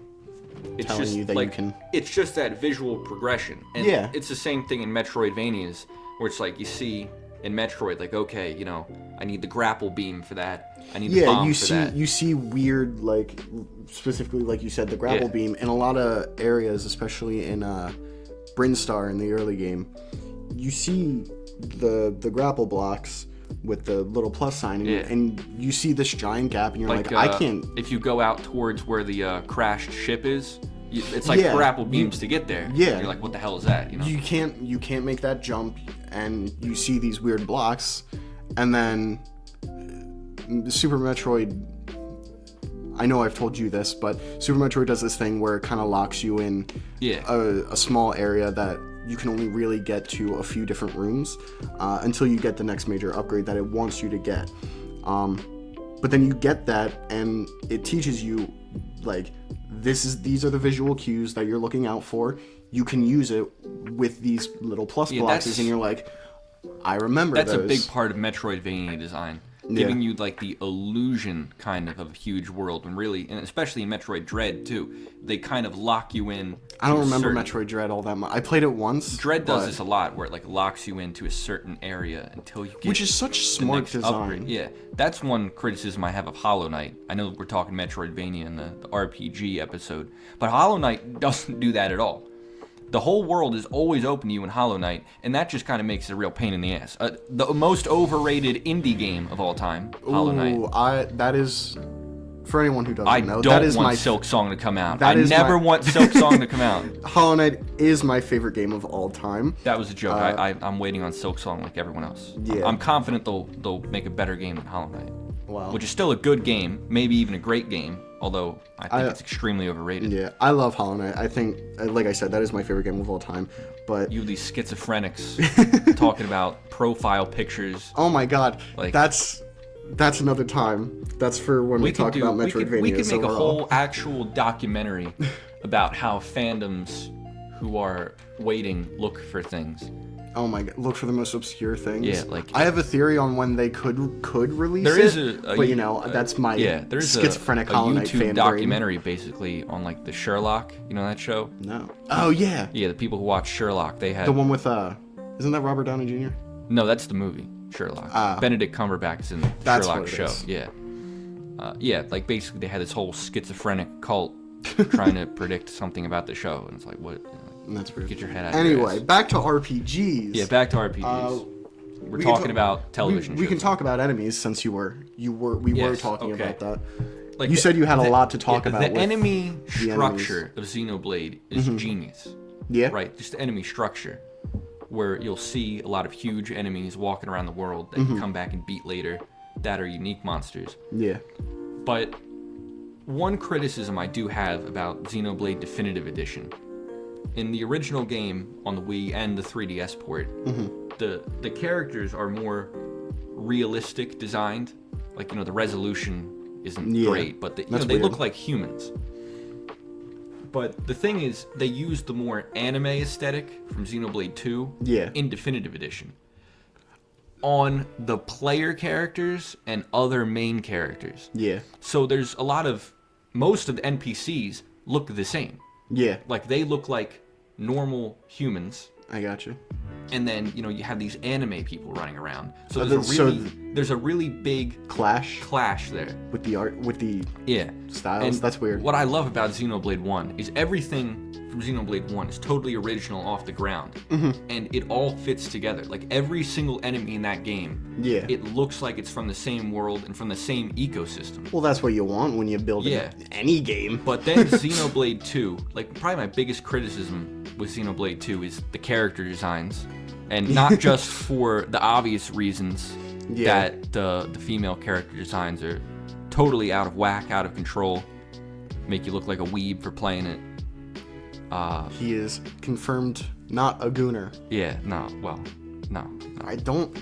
B: it's
A: telling
B: just
A: you that you
B: like
A: can-
B: it's just that visual progression. And
A: Yeah.
B: it's the same thing in Metroidvanias, where it's like you see in Metroid, like, okay, you know, I need the grapple beam for that. I need the bomb for that.
A: you see weird, like, specifically like you said, the grapple beam in a lot of areas, especially in Brinstar in the early game. You see the grapple blocks with the little plus sign, and you see this giant gap, and you're like, I can't.
B: If you go out towards where the crashed ship is, it's like grapple beams to get there.
A: Yeah.
B: And you're like, what the hell is that? You know.
A: You can't make that jump, and you see these weird blocks, and then Super Metroid. I know I've told you this, but Super Metroid does this thing where it kind of locks you in a small area that you can only really get to a few different rooms until you get the next major upgrade that it wants you to get. But then you get that, and it teaches you, like, these are the visual cues that you're looking out for. You can use it with these little plus boxes, and you're like, I remember
B: That's
A: those.
B: a big part of Metroidvania design. Giving you like the illusion kind of a huge world, and really, and especially in Metroid Dread too, they kind of lock you in.
A: I don't remember Metroid Dread all that much. I played it once.
B: Dread does this a lot, where it like locks you into a certain area until you get.
A: Which is such smart design.
B: Upgrade. Yeah, that's one criticism I have of Hollow Knight. I know we're talking Metroidvania in the RPG episode, but Hollow Knight doesn't do that at all. The whole world is always open to you in Hollow Knight, and that just kind of makes it a real pain in the ass. The most overrated indie game of all time, Hollow Knight.
A: That is, for anyone who doesn't know,
B: I
A: that
B: don't
A: is
B: want
A: my
B: Silk Song to come out.
A: that
B: I
A: is
B: never
A: my-
B: want Silk Song to come out.
A: Hollow Knight is my favorite game of all time.
B: That was a joke. I'm waiting on Silk Song like everyone else.
A: Yeah.
B: I'm confident they'll make a better game than Hollow Knight.
A: Wow.
B: Which is still a good game, maybe even a great game, although I think it's extremely overrated.
A: Yeah, I love Hollow Knight. I think, like I said, that is my favorite game of all time. But
B: You these schizophrenics talking about profile pictures.
A: oh my god,
B: Like-
A: that's another time. That's for when we talk about Metroidvania.
B: We could make a
A: overall.
B: whole actual documentary about how fandoms who are waiting look for things.
A: Oh my god, look for the most obscure things.
B: Yeah, like-
A: I have a theory on when they could release
B: There
A: it.
B: is
A: but you know, that's my
B: there's
A: schizophrenic
B: a
A: Hollow Knight
B: YouTube
A: fan brain.
B: documentary basically on like the Sherlock, you know that show?
A: No. Oh yeah.
B: Yeah, the people who watch Sherlock, they had
A: The one with isn't that Robert Downey Jr.?
B: No, that's the movie, Sherlock. Benedict Cumberbatch is in the
A: That's
B: Sherlock
A: what it
B: show.
A: is.
B: Yeah. Yeah, like basically they had this whole schizophrenic cult trying to predict something about the show, and it's like, what?
A: That's weird.
B: Get your head out of your
A: Anyway,
B: ass.
A: back to RPGs.
B: Yeah, back to RPGs. We're talking about television
A: We can
B: shows.
A: talk about enemies since we were
B: Yes,
A: talking
B: okay.
A: about that.
B: Like
A: You said you had a lot to talk about
B: The
A: with
B: enemy
A: the
B: structure of Xenoblade is genius.
A: Yeah.
B: Right, just the enemy structure, where you'll see a lot of huge enemies walking around the world that you come back and beat later, that are unique monsters.
A: Yeah.
B: But one criticism I do have about Xenoblade Definitive Edition, in the original game on the Wii and the 3DS port, the characters are more realistic designed. Like, the resolution isn't great, but they
A: That's
B: look
A: weird.
B: like humans. But the thing is, they used the more anime aesthetic from Xenoblade 2
A: Yeah.
B: in Definitive Edition on the player characters and other main characters.
A: Yeah.
B: So there's most of the NPCs look the same.
A: Yeah.
B: Like, they look like normal humans.
A: I got you.
B: And then, you have these anime people running around. So
A: Oh,
B: there's a really big
A: Clash
B: clash there.
A: with the art, with the
B: Yeah.
A: styles. That's weird.
B: What I love about Xenoblade 1 is everything from Xenoblade 1 is totally original off the ground. And it all fits together. Like, every single enemy in that game,
A: Yeah.
B: it looks like it's from the same world and from the same ecosystem.
A: Well, that's what you want when you build any game.
B: But then Xenoblade 2, like, probably my biggest criticism with Xenoblade 2 is the character designs. And not just for the obvious reasons that the female character designs are totally out of whack, out of control, make you look like a weeb for playing it.
A: He is confirmed not a gooner.
B: Yeah, no.
A: I don't.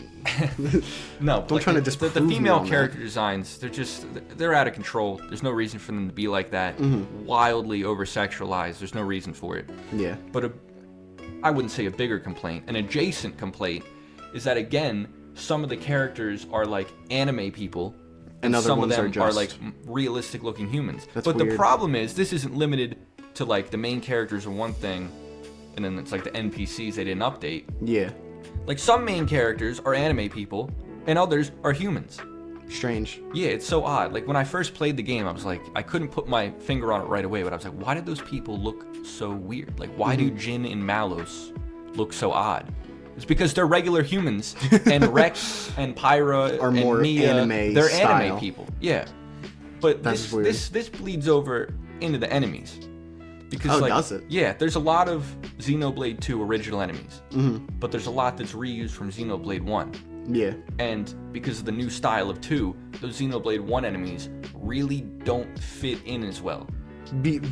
B: No,
A: Don't try to disprove
B: the
A: me
B: female
A: on that.
B: character designs, they're out of control. There's no reason for them to be like that. Wildly over-sexualized. There's no reason for it.
A: Yeah.
B: But I wouldn't say a bigger complaint. An adjacent complaint is that, again, some of the characters are like anime people, and
A: other
B: some of
A: ones
B: them
A: are just-
B: like realistic-looking humans.
A: That's
B: but
A: weird.
B: the problem is, this isn't limited to like the main characters are one thing, and then it's like the NPCs they didn't update.
A: Yeah.
B: Like, some main characters are anime people, and others are humans.
A: Strange.
B: Yeah, it's so odd. Like, when I first played the game, I was like, I couldn't put my finger on it right away, but I was like, why did those people look so weird? Like, why do Jin and Malos look so odd? It's because they're regular humans, and Rex and Pyra
A: Are
B: and
A: more
B: Mia,
A: anime
B: they're
A: style.
B: anime people. Yeah. But
A: That's weird.
B: this bleeds over into the enemies. Because,
A: Oh, does it?
B: Yeah, there's a lot of Xenoblade 2 original enemies, but there's a lot that's reused from Xenoblade 1.
A: Yeah.
B: And because of the new style of 2, those Xenoblade 1 enemies really don't fit in as well.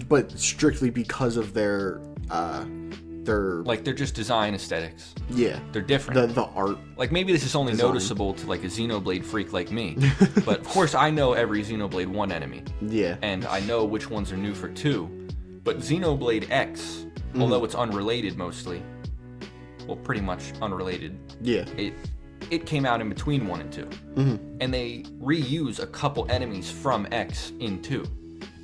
A: But strictly because of their
B: Like, they're just design aesthetics.
A: yeah.
B: They're different.
A: The art.
B: Like, maybe this is only
A: design.
B: noticeable to, like, a Xenoblade freak like me. But, of course, I know every Xenoblade 1 enemy.
A: Yeah.
B: And I know which ones are new for 2. But Xenoblade X, although it's unrelated mostly, well, pretty much unrelated,
A: Yeah.
B: it came out in between 1 and 2. And they reuse a couple enemies from X in 2.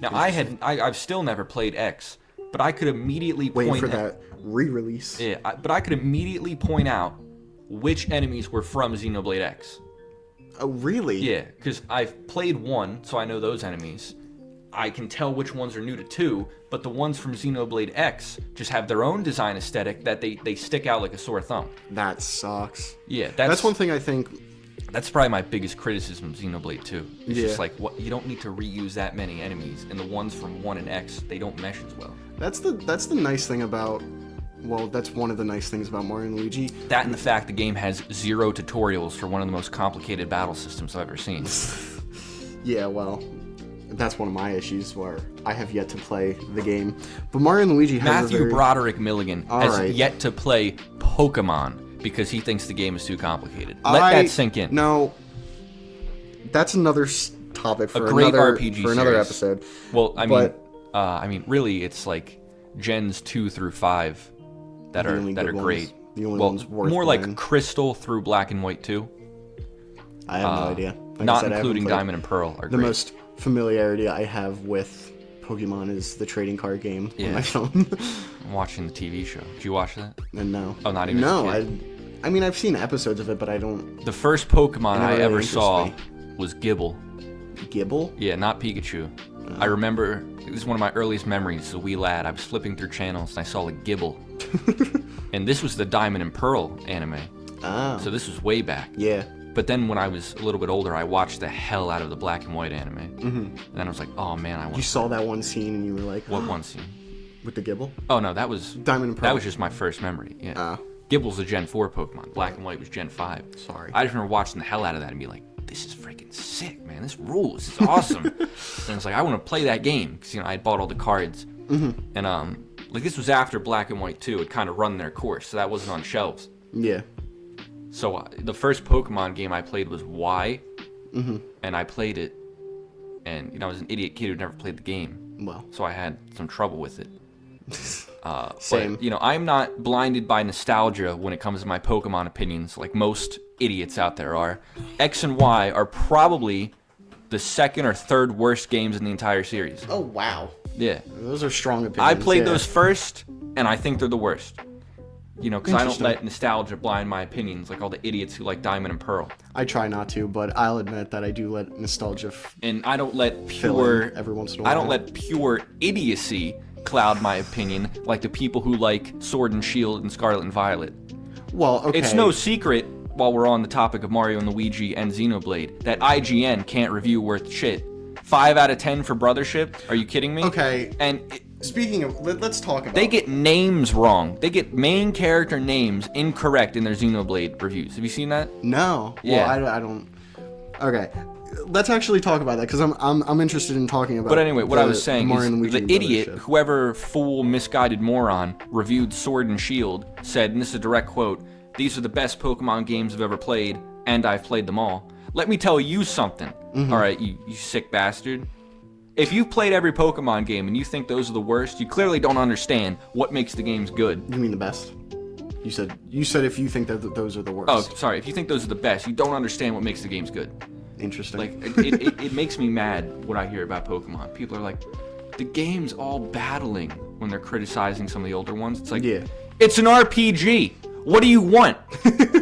B: Now, I've still never played X, but I could immediately
A: Waiting
B: point
A: for that re-release.
B: Yeah, but I could immediately point out which enemies were from Xenoblade X.
A: Oh, really?
B: Yeah, because I've played 1, so I know those enemies. I can tell which ones are new to 2, but the ones from Xenoblade X just have their own design aesthetic that they stick out like a sore thumb.
A: That sucks.
B: Yeah,
A: That's one thing I think.
B: That's probably my biggest criticism of Xenoblade 2. It's
A: Yeah.
B: just like, what, you don't need to reuse that many enemies, and the ones from 1 and X, they don't mesh as well.
A: That's the nice thing about. Well, that's one of the nice things about Mario and Luigi.
B: That and the fact the game has 0 tutorials for one of the most complicated battle systems I've ever seen.
A: Yeah, well, that's one of my issues where I have yet to play the game. But Mario and Luigi has
B: Matthew
A: a very,
B: Broderick Milligan has
A: right.
B: yet to play Pokemon because he thinks the game is too complicated. Let that sink in.
A: No, that's another topic for
B: A great
A: another
B: RPG
A: for another
B: series.
A: episode.
B: Well,
A: But-
B: I mean, really, it's like Gens 2 through 5 that
A: The
B: are
A: only
B: that
A: good
B: are
A: ones.
B: great.
A: The only
B: well,
A: ones worth
B: more
A: playing.
B: like Crystal through Black and White 2.
A: I have no idea. Like I
B: Not
A: said, I haven't
B: including
A: played.
B: Diamond and Pearl are
A: The
B: great.
A: most familiarity I have with Pokemon is the trading card game
B: Yeah.
A: on my phone.
B: I'm watching the TV show. Did you watch that?
A: And no.
B: Oh, not even
A: No,
B: as a
A: I mean, I've seen episodes of it, but I don't...
B: The first Pokemon I
A: really
B: ever
A: interests
B: saw
A: me.
B: was Gibble.
A: Gibble?
B: Yeah, not Pikachu. I remember, it was one of my earliest memories as a wee lad. I was flipping through channels and I saw a Gibble. And this was the Diamond and Pearl anime.
A: Ah.
B: So this was way back.
A: Yeah.
B: But then when I was a little bit older, I watched the hell out of the black and white anime. And then I was like, oh man, I want
A: You saw that one scene and you were like...
B: What one scene?
A: With the Gibble?
B: Oh no, that was...
A: Diamond and Pearl.
B: That was just my first memory, yeah.
A: Ah.
B: Gibble's a Gen 4 Pokemon. Black and white was Gen 5.
A: Sorry.
B: I just remember watching the hell out of that and be like, this is freaking sick, man. This rules. This is awesome. And it's like, I want to play that game. Because, you know, I had bought all the cards. And, like, this was after Black and White 2. It kind of run their course. So that wasn't on shelves.
A: Yeah.
B: So the first Pokemon game I played was Y. And I played it. And, you know, I was an idiot kid who never played the game.
A: Well.
B: So I had some trouble with it.
A: Same.
B: But, you know, I'm not blinded by nostalgia when it comes to my Pokemon opinions, like most idiots out there are. X and Y are probably the second or third worst games in the entire series.
A: Oh, wow.
B: Yeah.
A: Those are strong opinions.
B: I played
A: yeah.
B: those first, and I think they're the worst. You know, because I don't
A: Interesting.
B: let nostalgia blind my opinions, like all the idiots who like Diamond and Pearl.
A: I try not to, but I'll admit that I do let nostalgia
B: And I don't let
A: fill
B: pure...
A: in every once in a while.
B: I don't let pure idiocy cloud my opinion, like the people who like Sword and Shield and Scarlet and Violet.
A: Well, okay.
B: It's no secret, while we're on the topic of Mario and Luigi and Xenoblade, that IGN can't review worth shit. 5 out of 10 for Brothership? Are you kidding me?
A: Okay.
B: And
A: Speaking of, let's talk about...
B: they get names wrong. They get main character names incorrect in their Xenoblade reviews. Have you seen that?
A: No.
B: Yeah.
A: Well, I don't... Okay. Let's actually talk about that, because I'm interested in talking about...
B: But anyway, what I was saying
A: Mario and
B: is
A: Luigi
B: the
A: and
B: idiot,
A: Brothership.
B: whoever fool, misguided moron, reviewed Sword and Shield, said, and this is a direct quote, "These are the best Pokemon games I've ever played, and I've played them all. Let me tell you something, all right, you sick bastard. If you've played every Pokemon game and you think those are the worst, you clearly don't understand what makes the games good."
A: You mean the best? You said if you think that those are the worst.
B: Oh, sorry. If you think those are the best, you don't understand what makes the games good.
A: Interesting.
B: Like, it makes me mad when I hear about Pokemon. People are like, the game's all battling when they're criticizing some of the older ones. It's like,
A: Yeah.
B: It's an RPG. What do you want?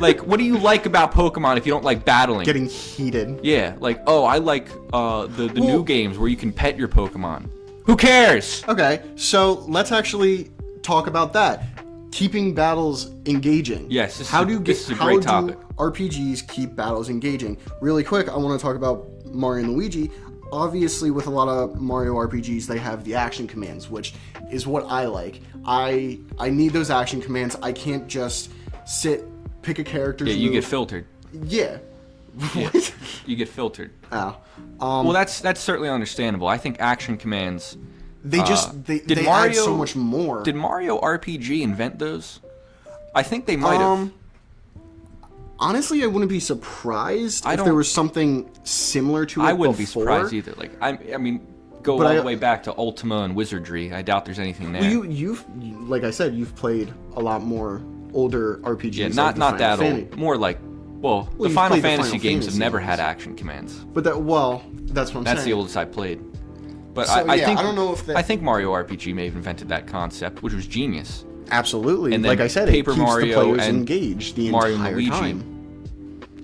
B: Like, what do you like about Pokemon if you don't like battling?
A: Getting heated.
B: Yeah, like, oh, I like the new games where you can pet your Pokemon. Who cares?
A: Okay, so let's actually talk about that. Keeping battles engaging.
B: Yes, this is a
A: how
B: great
A: do
B: topic.
A: RPGs keep battles engaging? Really quick, I want to talk about Mario and Luigi. Obviously, with a lot of Mario RPGs, they have the action commands, which is what I like. I need those action commands. I can't just pick a character's
B: Yeah, you
A: move.
B: get filtered.
A: Yeah.
B: Yeah,
A: What?
B: you get filtered.
A: Oh.
B: Well, that's certainly understandable. I think action commands.
A: They
B: did
A: add so much more.
B: Did Mario RPG invent those? I think they might have.
A: Honestly, I wouldn't be surprised if
B: don't-
A: there was something similar to it
B: I wouldn't be
A: before.
B: surprised either. Like I mean, go
A: But
B: all
A: I-
B: the way back to Ultima and Wizardry. I doubt there's anything there.
A: Well, you've like I said, you've played a lot more older RPGs.
B: yeah,
A: like
B: not
A: the
B: that
A: Final
B: old.
A: Fan-
B: More like, well, the
A: you've
B: Final
A: played the
B: Fantasy
A: Final
B: games have
A: Fantasy
B: never
A: games.
B: had action commands.
A: But that's what I'm
B: That's
A: saying.
B: the oldest I played. But
A: So,
B: I
A: yeah,
B: think
A: I don't know if that-
B: I think Mario RPG may have invented that concept, which was genius.
A: Absolutely.
B: And then
A: Like I said,
B: Paper
A: it keeps
B: Mario
A: the players
B: and
A: engaged the
B: Mario and
A: entire
B: Luigi
A: time.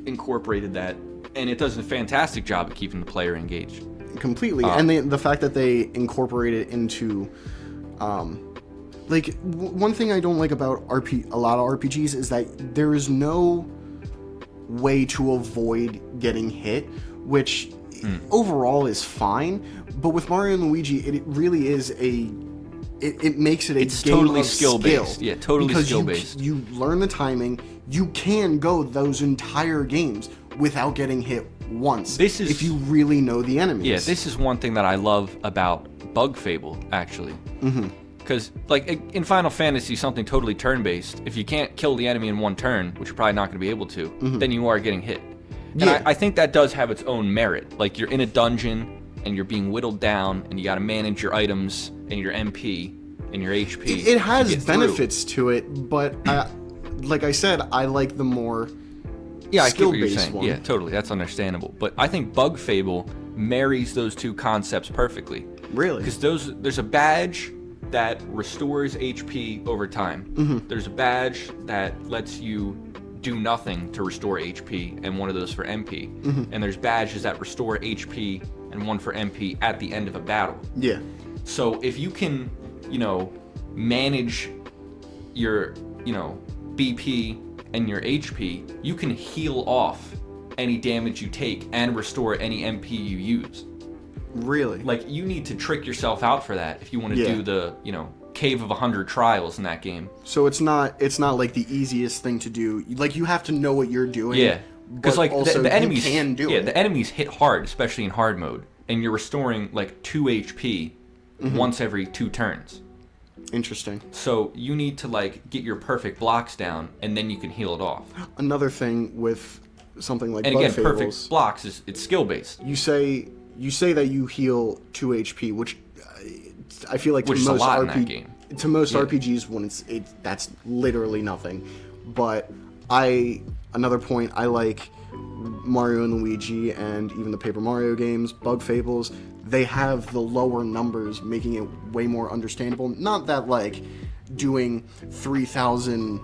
B: incorporated that, and it does a fantastic job at keeping the player engaged.
A: Completely. And the fact that they incorporate it into one thing I don't like about a lot of RPGs is that there is no way to avoid getting hit, which overall is fine. But with Mario and Luigi, it really is it makes it a
B: It's
A: game
B: totally
A: of
B: skill-based.
A: skill.
B: Yeah, totally
A: Because
B: skill-based.
A: You learn the timing. You can go those entire games without getting hit once.
B: This is-
A: if you really know the enemies.
B: Yeah, this is one thing that I love about Bug Fable, actually. Because, like, in Final Fantasy, something totally turn-based, if you can't kill the enemy in one turn, which you're probably not going to be able to, then you are getting hit. And
A: Yeah.
B: I think that does have its own merit. Like, you're in a dungeon, and you're being whittled down, and you got to manage your items, and your MP, and your HP.
A: It has
B: to get through.
A: benefits to it, but like I said, I like the more
B: Yeah, I get what you're
A: skill-based
B: saying.
A: one.
B: Yeah, totally. That's understandable. But I think Bug Fable marries those two concepts perfectly.
A: Really?
B: Because there's a badge that restores HP over time. There's a badge that lets you do nothing to restore HP and one of those for MP. And there's badges that restore HP and one for MP at the end of a battle.
A: Yeah.
B: So if you can, manage your, BP and your HP, you can heal off any damage you take and restore any MP you use.
A: Really?
B: Like, you need to trick yourself out for that if you want to do the, Cave of 100 Trials in that game.
A: So it's not like the easiest thing to do. Like, you have to know what you're doing.
B: Yeah. Because like
A: also
B: the enemies
A: can do it.
B: the enemies hit hard, especially in hard mode, and you're restoring like 2 HP once every 2 turns.
A: Interesting.
B: So you need to like get your perfect blocks down, and then you can heal it off.
A: Another thing with something like
B: and
A: Bug
B: again,
A: Fables,
B: perfect blocks it's skill based.
A: You say that you heal 2 HP, which I feel like
B: Which is a lot in that game.
A: To most RPGs, when that's literally nothing. But another point, I like Mario and Luigi and even the Paper Mario games, Bug Fables. They have the lower numbers, making it way more understandable. Not that like doing 3,000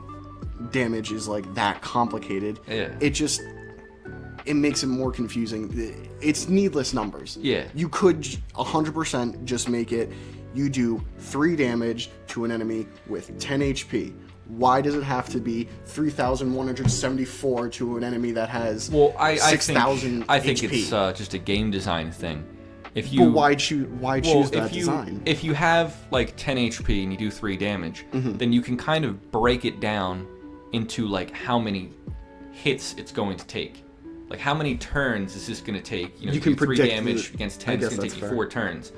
A: damage is like that complicated.
B: Yeah.
A: It makes it more confusing. It's needless numbers.
B: Yeah.
A: You could 100% just make it, you do 3 damage to an enemy with 10 HP. Why does it have to be 3,174 to an enemy that has 6,000
B: I think
A: HP?
B: it's just a game design thing. But
A: why choose that design?
B: If you have like 10 HP and you do 3 damage, then you can kind of break it down into like how many hits it's going to take. Like how many turns is this going to take? You can do 3 damage against 10, it's going to take you 4 turns.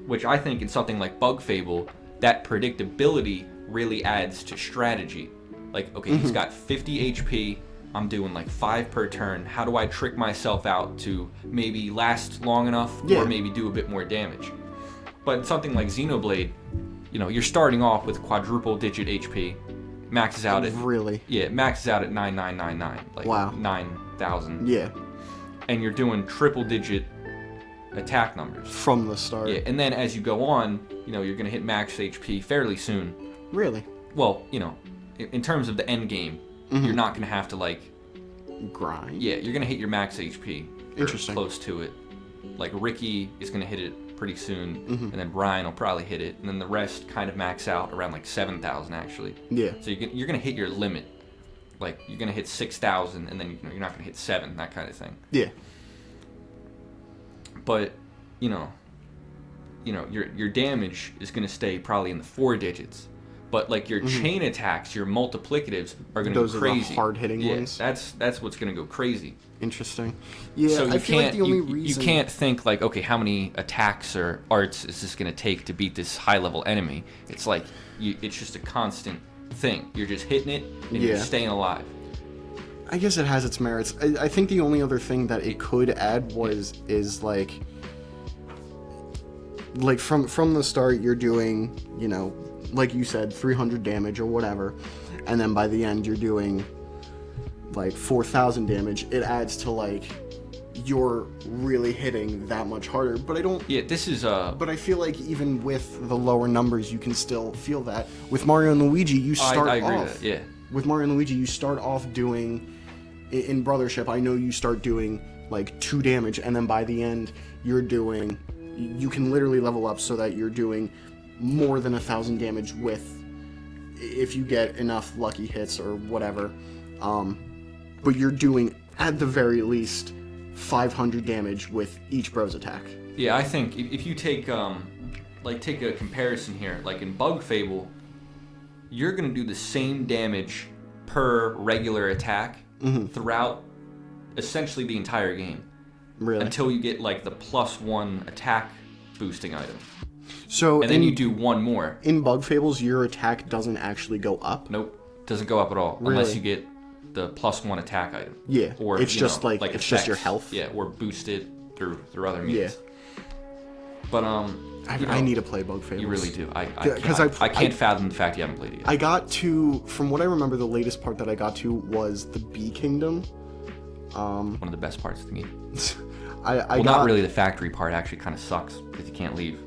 B: Which I think in something like Bug Fable, that predictability really adds to strategy. Like, okay, he's got 50 HP, I'm doing like 5 per turn. How do I trick myself out to maybe last long enough or maybe do a bit more damage? But something like Xenoblade, you're starting off with quadruple digit HP, maxes out at maxes out at 9999, like
A: wow.
B: 9,000.
A: Yeah.
B: And you're doing triple digit attack numbers
A: from the start.
B: Yeah, and then as you go on, you're going to hit max HP fairly soon.
A: Really?
B: Well, in terms of the end game, you're not going to have to like
A: grind.
B: Yeah, you're going to hit your max HP.
A: Interesting.
B: Close to it. Like Ricky is going to hit it pretty soon, and then Brian will probably hit it, and then the rest kind of max out around like 7,000 actually.
A: Yeah.
B: So you're going to hit your limit. Like you're going to hit 6,000, and then you're not going to hit 7, that kind of thing.
A: Yeah.
B: But your damage is going to stay probably in the 4 digits. But like your chain attacks, your multiplicatives are going to go crazy.
A: Those are the hard-hitting ones.
B: That's what's going to go crazy.
A: Interesting. Yeah,
B: so
A: I feel like the only reason
B: you can't think like, okay, how many attacks or arts is this going to take to beat this high-level enemy? It's like it's just a constant thing. You're just hitting it and you're staying alive.
A: I guess it has its merits. I think the only other thing that it could add is like from the start you're doing, like you said, 300 damage or whatever, and then by the end you're doing like 4,000 damage. It adds to like you're really hitting that much harder. But I don't.
B: Yeah, this is
A: But I feel like even with the lower numbers, you can still feel that. With Mario and Luigi, you start
B: I agree
A: off.
B: with that, yeah.
A: With Mario and Luigi, you start off doing. In Brothership, I know you start doing like 2 damage, and then by the end, you're doing. You can literally level up so that you're doing more than 1,000 damage if you get enough lucky hits or whatever. But you're doing at the very least 500 damage with each Bros attack.
B: Yeah, I think if you take take a comparison here, like in Bug Fable, you're gonna do the same damage per regular attack throughout essentially the entire game.
A: Really?
B: Until you get like the +1 attack boosting item.
A: And
B: then you do one more.
A: In Bug Fables, your attack doesn't actually go up?
B: Nope. Doesn't go up at all.
A: Really?
B: Unless you get the +1 attack item.
A: Yeah.
B: Or
A: it's just
B: it's
A: effects. Just your health.
B: Yeah, or boosted through other means.
A: Yeah.
B: But
A: I need to play Bug Fables.
B: You really do. I can't fathom the fact you haven't played it yet.
A: I got to, from what I remember, the latest part that I got to was the Bee Kingdom.
B: One of the best parts of the game.
A: Not
B: not really. The factory part actually kind of sucks because you can't leave.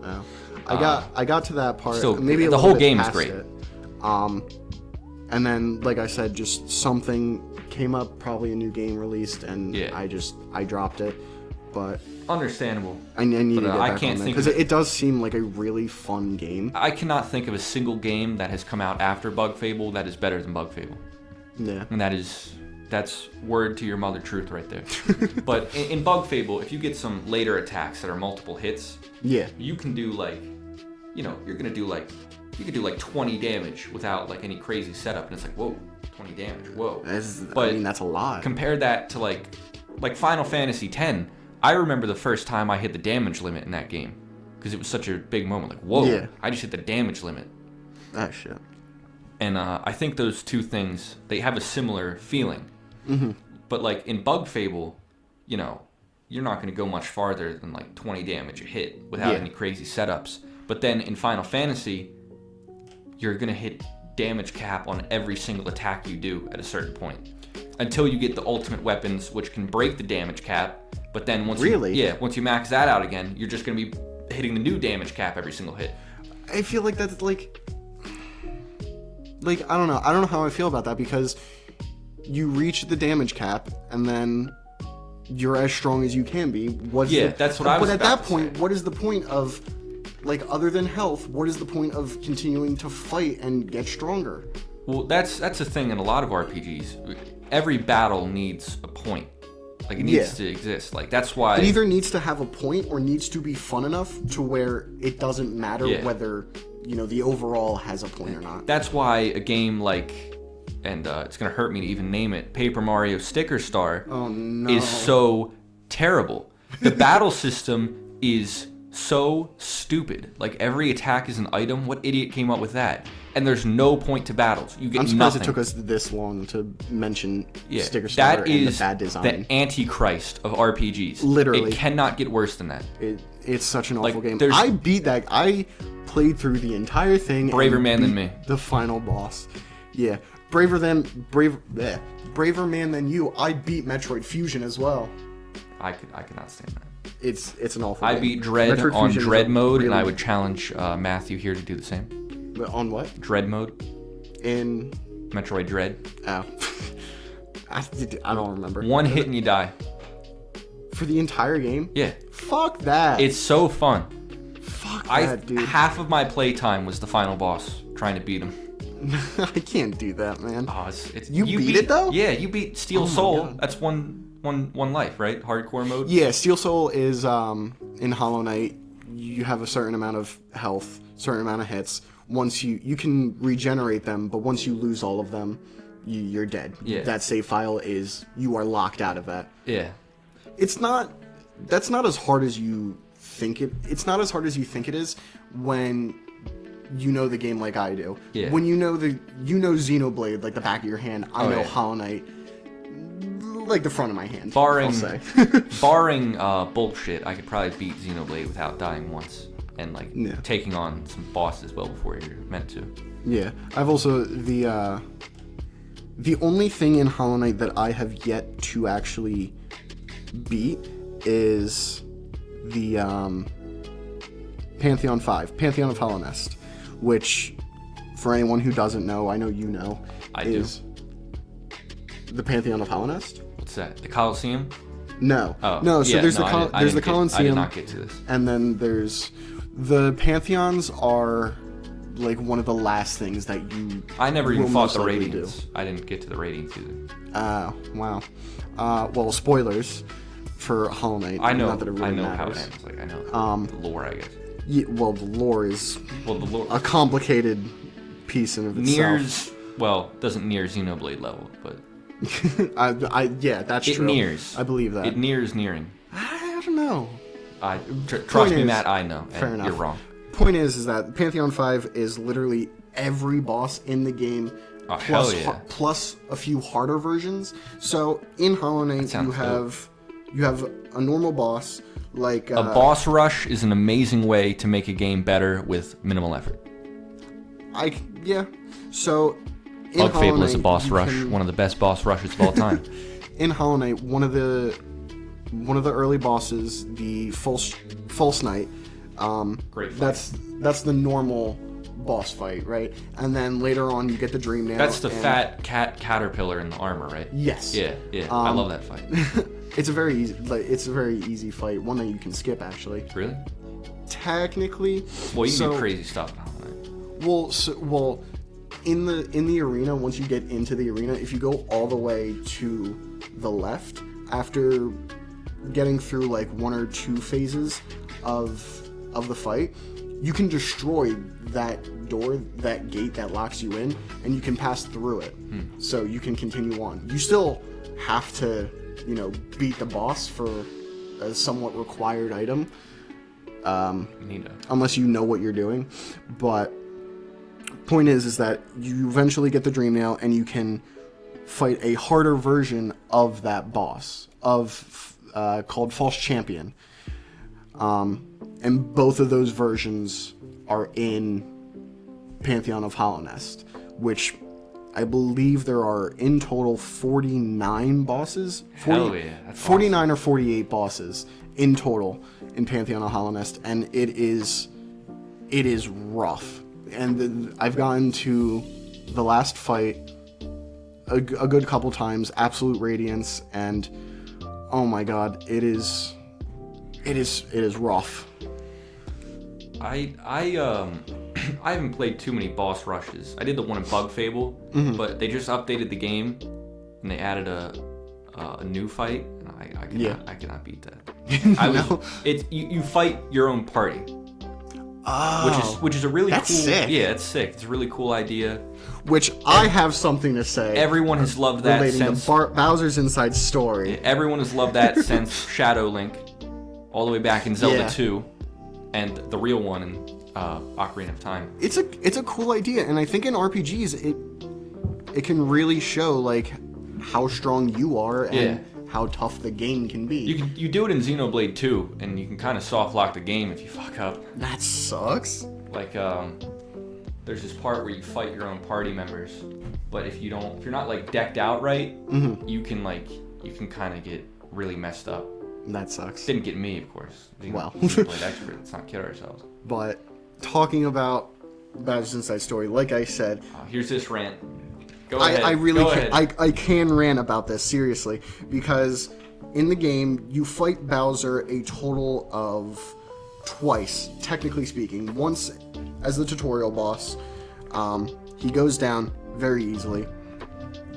A: Oh. I got to that part.
B: Still,
A: maybe
B: the whole game is great.
A: And And then, like I said, just something came up, probably a new game released, and I dropped it. But
B: understandable.
A: I need to get
B: I
A: back
B: can't
A: on there
B: think
A: because
B: of
A: it does seem like a really fun game.
B: I cannot think of a single game that has come out after Bug Fable that is better than Bug Fable.
A: Yeah.
B: And that's word to your mother truth right there. But in Bug Fable, if you get some later attacks that are multiple hits, you can do like, you know, you could do like 20 damage without like any crazy setup, and it's like, whoa, 20 damage, whoa.
A: I mean, that's a lot.
B: Compare that to like Final Fantasy X. I remember the first time I hit the damage limit in that game because it was such a big moment. Like, whoa, I just hit the damage limit.
A: Ah, shit.
B: And I think those two things, they have a similar feeling.
A: Mm-hmm.
B: But like in Bug Fable, you know, you're not going to go much farther than like 20 damage a hit without any crazy setups. But then in Final Fantasy, you're going to hit damage cap on every single attack you do at a certain point. Until you get the ultimate weapons, which can break the damage cap. But then once once you max that out again, you're just going to be hitting the new damage cap every single hit.
A: I feel like that's like I don't know how I feel about that, because you reach the damage cap and then you're as strong as you can be.
B: That's what I was about to say. But at that
A: point, what is the point of, like, other than health, what is the point of continuing to fight and get stronger?
B: Well, that's the thing in a lot of RPGs. Every battle needs a point. Like, it needs to exist. Like, that's why...
A: It either needs to have a point or needs to be fun enough to where it doesn't matter whether, you know, the overall has a point or not.
B: That's why a game like... And it's going to hurt me to even name it. Paper Mario Sticker Star is so terrible. The battle system is so stupid. Like, every attack is an item. What idiot came up with that? And there's no point to battles. You get nothing.
A: I'm surprised it took us this long to mention Sticker Star and the bad design.
B: That is the antichrist of RPGs.
A: Literally.
B: It cannot get worse than that.
A: It's such an awful game. I beat that. I played through the entire thing.
B: Braver man than me.
A: The final boss. Yeah. Braver man than you. I beat Metroid Fusion as well.
B: I could not stand that.
A: It's an awful game.
B: I beat Dread Metroid on Fusion Dread mode, and I would challenge Matthew here to do the same.
A: On what?
B: Dread mode.
A: In
B: Metroid Dread.
A: Oh. I don't remember.
B: One hit and you die.
A: For the entire game?
B: Yeah.
A: Fuck that.
B: It's so fun.
A: Fuck that, dude.
B: Half of my playtime was the final boss, trying to beat him.
A: I can't do that, man.
B: Oh,
A: you beat it though?
B: Yeah, you beat Steel Soul. That's one life, right? Hardcore mode.
A: Yeah, Steel Soul is in Hollow Knight. You have a certain amount of health, certain amount of hits. Once you can regenerate them, but once you lose all of them, you're dead.
B: Yeah.
A: That save file you are locked out of that.
B: Yeah.
A: That's not as hard as you think it. It's not as hard as you think it is when you know the game like I do.
B: Yeah.
A: When you know Xenoblade like the back of your hand, I know Hollow Knight like the front of my hand.
B: Barring
A: I'll say.
B: barring bullshit, I could probably beat Xenoblade without dying once and taking on some bosses well before you're meant to.
A: Yeah. I've also the only thing in Hollow Knight that I have yet to actually beat is the Pantheon of Hallownest, which, for anyone who doesn't know, I know you know, is the Pantheon of Hallownest.
B: What's that? The Colosseum?
A: No.
B: Oh.
A: No, so there's the Colosseum.
B: I did not get to this.
A: And then there's the Pantheons are like one of the last things that you
B: I never even fought the Radiants. I didn't get to the Radiants either.
A: Wow. Well, spoilers for Hollow Knight.
B: I know.
A: Not that it really matters.
B: How it ends. Like, I know the lore, I guess.
A: Yeah, well, the lore is a complicated piece in of itself.
B: Doesn't near Xenoblade level, but
A: that's true.
B: It nears.
A: I believe that.
B: It nears nearing.
A: I don't know.
B: Trust me, Matt. I know.
A: Fair enough.
B: You're wrong.
A: Point is that Pantheon 5 is literally every boss in the game.
B: Oh, hell yeah.
A: Plus a few harder versions. So in Hollow Knight you have a normal boss. Like
B: a boss rush is an amazing way to make a game better with minimal effort.
A: So in
B: Bug Fable
A: Knight,
B: is a boss rush, one of the best boss rushes of all time.
A: In Hollow Knight, one of the early bosses, the False Knight,
B: great fight.
A: that's the normal boss fight, right? And then later on, you get the dream nail.
B: That's the fat caterpillar in the armor, right?
A: Yes.
B: Yeah. I love that fight.
A: It's a very easy fight, one that you can skip actually.
B: Really?
A: Technically.
B: Well, you can do crazy stuff now, right?
A: Well, in the arena, once you get into the arena, if you go all the way to the left, after getting through like one or two phases of the fight, you can destroy that door, that gate that locks you in, and you can pass through it. So you can continue on. You still have to, beat the boss for a somewhat required item. Unless you know what you're doing. But point is that you eventually get the dream nail, and you can fight a harder version of that boss called False Champion. And both of those versions are in Pantheon of Hallownest, which I believe there are in total 49 bosses.
B: Hell yeah, that's
A: 49
B: awesome.
A: or 48 bosses in total in Pantheon of Hallownest, and it is rough. And I've gotten to the last fight a good couple times, Absolute Radiance, and oh my god, it is rough.
B: I haven't played too many boss rushes. I did the one in Bug Fable, but they just updated the game and they added a new fight, and I cannot beat that. You fight your own party.
A: Oh,
B: which is a really
A: that's
B: cool.
A: Sick.
B: Yeah, it's sick. It's a really cool idea.
A: Which I have something to say.
B: Everyone has loved that
A: relating
B: since
A: to Bowser's Inside Story.
B: Everyone has loved that since Shadow Link, all the way back in Zelda 2, and the real one in Ocarina of Time.
A: It's a cool idea, and I think in RPGs it can really show like how strong you are and how tough the game can be.
B: You do it in Xenoblade 2, and you can kind of soft lock the game if you fuck up.
A: That sucks.
B: Like there's this part where you fight your own party members, but if you're not like decked out right, you can kind of get really messed up.
A: That sucks.
B: Didn't get me, of course.
A: Well,
B: Xenoblade expert. Let's not kid ourselves.
A: But talking about Bowser's Inside Story, like I said,
B: here's this rant. Go ahead.
A: I can rant about this seriously, because in the game you fight Bowser a total of twice, technically speaking. Once as the tutorial boss, he goes down very easily,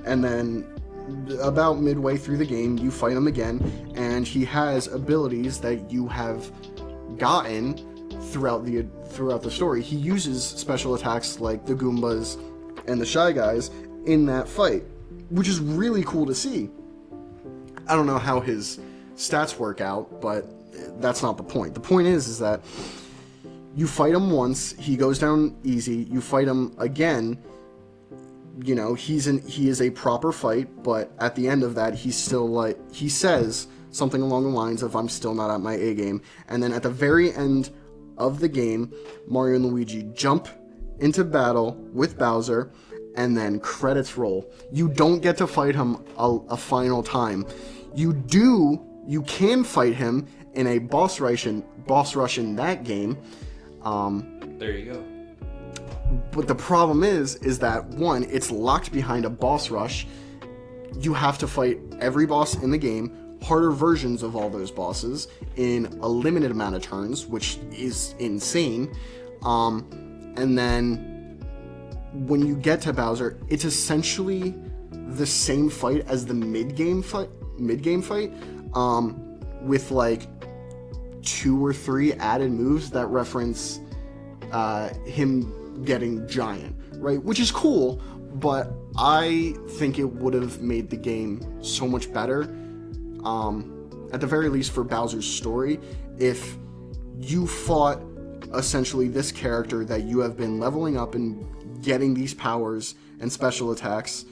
A: and then about midway through the game you fight him again, and he has abilities that you have gotten throughout the story. He uses special attacks like the Goombas and the Shy Guys in that fight, which is really cool to see. I don't know how his stats work out, but that's not the point. The point is that you fight him once, he goes down easy. You fight him again, he is a proper fight, but at the end of that, he's still he says something along the lines of, "I'm still not at my A game." And then at the very end of the game, Mario and Luigi jump into battle with Bowser, and then credits roll. You don't get to fight him a final time. You can fight him in a boss rush in that game.
B: There you go.
A: But the problem is that one, it's locked behind a boss rush. You have to fight every boss in the game, harder versions of all those bosses in a limited amount of turns, which is insane. And then when you get to Bowser, it's essentially the same fight as the mid-game fight, with like 2 or 3 added moves that reference him getting giant, right? Which is cool, but I think it would have made the game so much better, at the very least for Bowser's story, if you fought essentially this character that you have been leveling up and getting these powers and special attacks,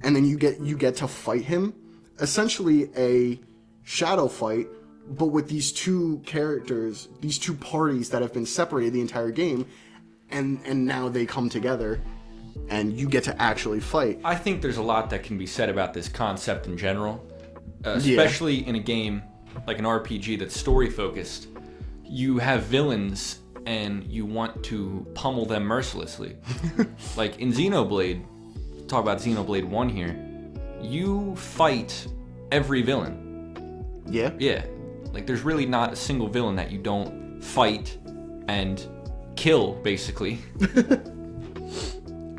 A: and then you get to fight him, essentially a shadow fight, but with these two characters, these two parties that have been separated the entire game, and now they come together and you get to actually fight.
B: I think there's a lot that can be said about this concept in general, especially in a game like an RPG that's story focused. You have villains and you want to pummel them mercilessly. Like in Xenoblade, talk about Xenoblade 1 here, you fight every villain.
A: Yeah?
B: Yeah. Like there's really not a single villain that you don't fight and kill, basically.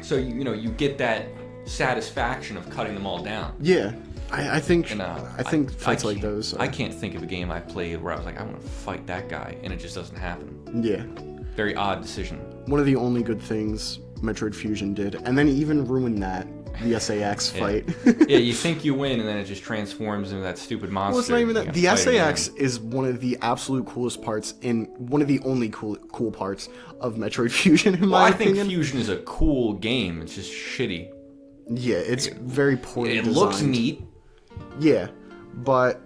B: So you get that satisfaction of cutting them all down.
A: Yeah. I think fights like
B: can't-
A: those
B: I can't think of a game I played where I was like, I want to fight that guy, and it just doesn't happen.
A: Yeah.
B: Very odd decision.
A: One of the only good things Metroid Fusion did, and then even ruined that, the SAX fight.
B: Yeah, you think you win, and then it just transforms into that stupid monster.
A: Well, it's not even
B: You
A: that.
B: gotta
A: The
B: fight it
A: SAX
B: again.
A: is one of the absolute coolest parts one of the only cool parts of Metroid Fusion, in
B: Well,
A: my
B: I think
A: opinion.
B: Fusion is a cool game. It's just shitty.
A: Yeah, it's very poorly
B: It
A: designed.
B: looks neat.
A: Yeah, but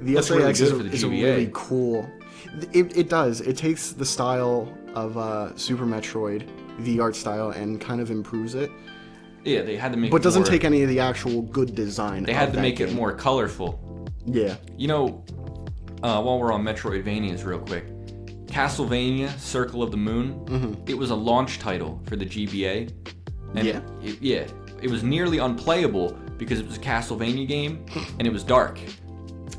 A: the
B: Looks really
A: SAX
B: good
A: is,
B: for the
A: is a
B: GBA.
A: really cool. It does. It takes the style of Super Metroid, the art style, and kind of improves it.
B: Yeah, they had to make.
A: But
B: it
A: doesn't
B: more,
A: take any of the actual good design.
B: They had
A: of
B: to
A: that
B: make
A: game.
B: it more colorful.
A: Yeah.
B: You know, while we're on Metroidvanias, real quick, Castlevania: Circle of the Moon. It was a launch title for the GBA. And
A: Yeah?
B: it was nearly unplayable because it was a Castlevania game and it was dark.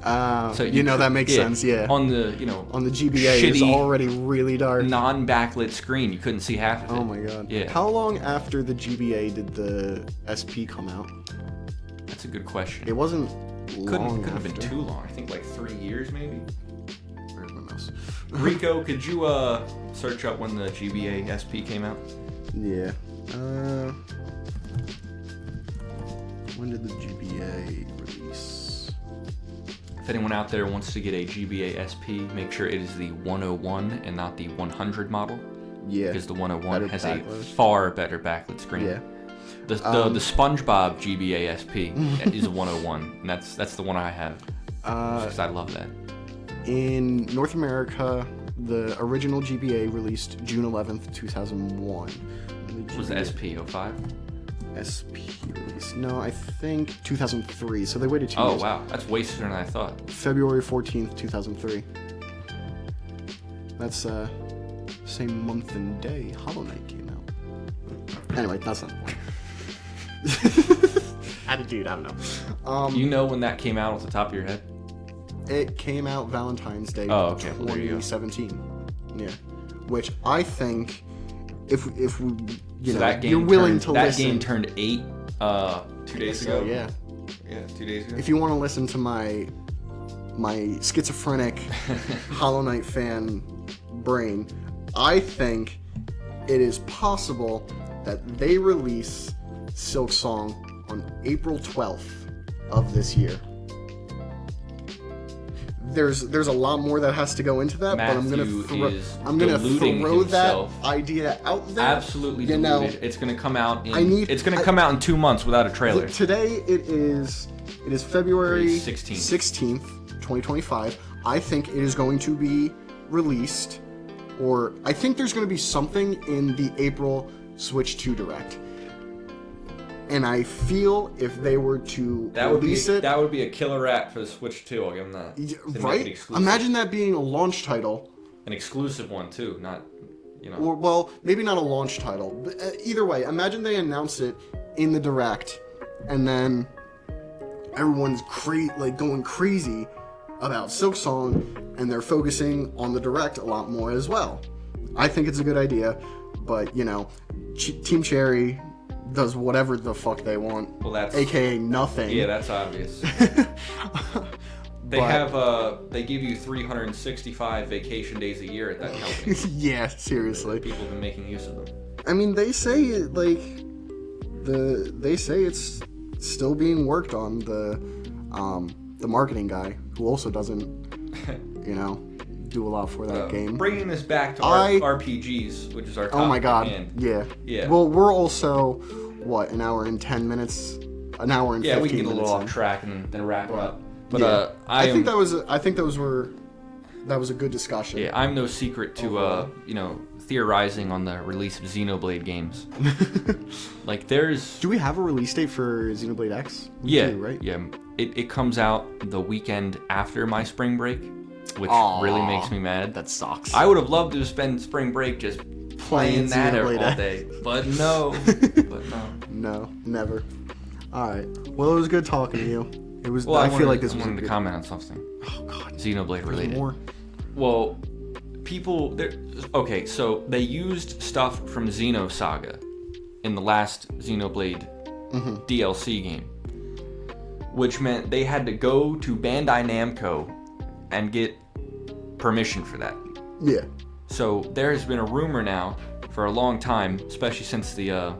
B: So
A: that makes sense. Yeah.
B: On the
A: On the GBA, it's
B: shitty,
A: already really dark.
B: non-backlit screen, you couldn't see half of it.
A: Oh my god.
B: Yeah.
A: How long after the GBA did the SP come out?
B: That's a good question.
A: It wasn't long
B: Couldn't have been
A: after.
B: too long. I think like 3 years maybe.
A: Where's my mouse?
B: Rico, could you search up when the GBA SP came out?
A: Yeah. When did the GBA release?
B: If anyone out there wants to get a GBA SP, make sure it is the 101 and not the 100 model.
A: Yeah.
B: Because the 101
A: Better
B: has
A: backlit.
B: a far better backlit screen.
A: Yeah.
B: The SpongeBob GBA SP is a 101, and that's the one I have. Because I love that.
A: In North America, the original GBA released June 11th, 2001.
B: Was the SP 05?
A: SP release? No, I think 2003. So they waited 2
B: Oh
A: years.
B: wow, that's way sooner than I thought.
A: February 14th, 2003. That's same month and day Hollow Knight came out. Anyway, that's not the point. Attitude, I don't know.
B: You know when that came out off the top of your head?
A: It came out Valentine's Day,
B: Oh, okay. Well, there you go.
A: 2017. Yeah, which I think, if we,
B: So that game
A: you're willing
B: turned,
A: to
B: that
A: listen.
B: game turned 8 2 days
A: So,
B: ago.
A: yeah.
B: Yeah, 2 days ago.
A: If you want to listen to my schizophrenic Hollow Knight fan brain, I think it is possible that they release Silk Song on April 12th of this year. There's a lot more that has to go into that, but I'm
B: Matthew
A: gonna
B: is deluding
A: throw that
B: himself.
A: idea out there.
B: Absolutely
A: You know,
B: deluded. It's gonna come out in
A: I
B: come out in 2 months without a trailer.
A: Look, today it is February
B: 16th.
A: 16th, 2025. I think it is going to be released, or I think there's going to be something in the April Switch 2 Direct. And I feel if they were to release it,
B: that would be a killer app for the Switch 2. I'll give them that. To make it
A: right?
B: exclusive.
A: Imagine that being a launch title.
B: An exclusive one too, not
A: Or, well, maybe not a launch title. But either way, imagine they announce it in the Direct, and then everyone's going crazy about Silksong, and they're focusing on the Direct a lot more as well. I think it's a good idea, but Team Cherry does whatever the fuck they want.
B: Well, that's
A: AKA nothing.
B: Yeah, that's obvious. They give you 365 vacation days a year at that company.
A: Yeah, seriously.
B: People have been making use of them.
A: I mean, they say it's still being worked on. The marketing guy, who also doesn't, do a lot for that game.
B: Bringing this back to RPGs, which is our topic
A: Oh my god,
B: at hand.
A: yeah. Well, we're also an hour and 10 minutes, an hour and 15 minutes.
B: Yeah, we can get a little off
A: in.
B: track and then wrap it up. But
A: Yeah. I think that was a good discussion.
B: Yeah, I'm no secret to theorizing on the release of Xenoblade games.
A: Do we have a release date for Xenoblade X? We
B: Yeah,
A: do, right?
B: yeah. It comes out the weekend after my spring break. which
A: Aw,
B: really makes me mad.
A: That sucks.
B: I would have loved to spend spring break just playing that all day. But no.
A: No, never. Alright. Well, it was good talking to you. It was.
B: Well,
A: I feel like this was
B: wanted to comment on something.
A: Oh, God.
B: Xenoblade related.
A: More.
B: Well, okay, so they used stuff from Xenosaga in the last Xenoblade DLC game, which meant they had to go to Bandai Namco and get permission for that.
A: Yeah.
B: So there has been a rumor now for a long time, especially since the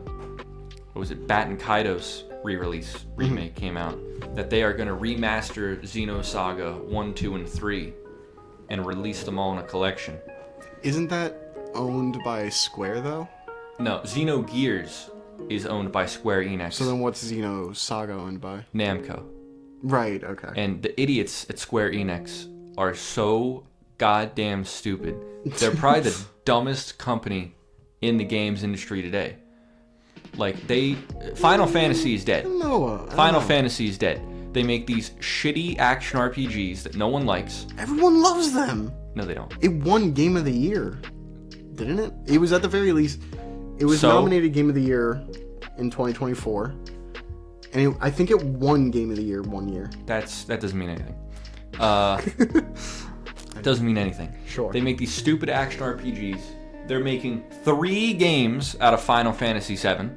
B: Batten Kaitos re-release remake came out, that they are going to remaster Xenosaga 1, 2, and 3 and release them all in a collection.
A: Isn't that owned by Square, though?
B: No, Xenogears is owned by Square Enix.
A: So then what's Xenosaga owned by?
B: Namco.
A: Right, okay.
B: And the idiots at Square Enix are so goddamn stupid. They're probably the dumbest company in the games industry today. Like, Final Fantasy is dead. Final Fantasy is dead. They make these shitty action RPGs that no one likes.
A: Everyone loves them.
B: No, they don't.
A: It won Game of the Year, didn't it? It was at the very least. It was nominated Game of the Year in 2024, and I think it won Game of the Year one year.
B: That doesn't mean anything. It doesn't mean anything.
A: Sure.
B: They make these stupid action RPGs. They're making 3 games out of Final Fantasy VII,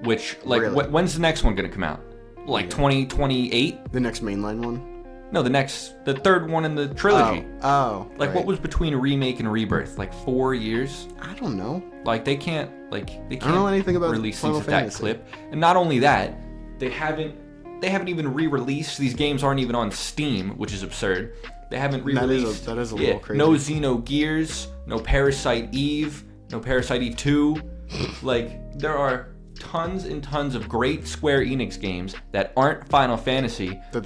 B: which, like,
A: really?
B: When's the next one gonna come out? Like 2028?
A: The next mainline one?
B: No, the third one in the trilogy.
A: Oh.
B: Like,
A: right.
B: what was between remake and rebirth? Like 4 years?
A: I don't know.
B: Like, they can't
A: I don't know anything about
B: release
A: Final
B: things at that clip. And not only that, they haven't even re-released. These games aren't even on Steam, which is absurd. They haven't re-released.
A: That is a little crazy.
B: No Xenogears, no Parasite Eve, no Parasite Eve 2. Like, there are tons and tons of great Square Enix games that aren't Final Fantasy that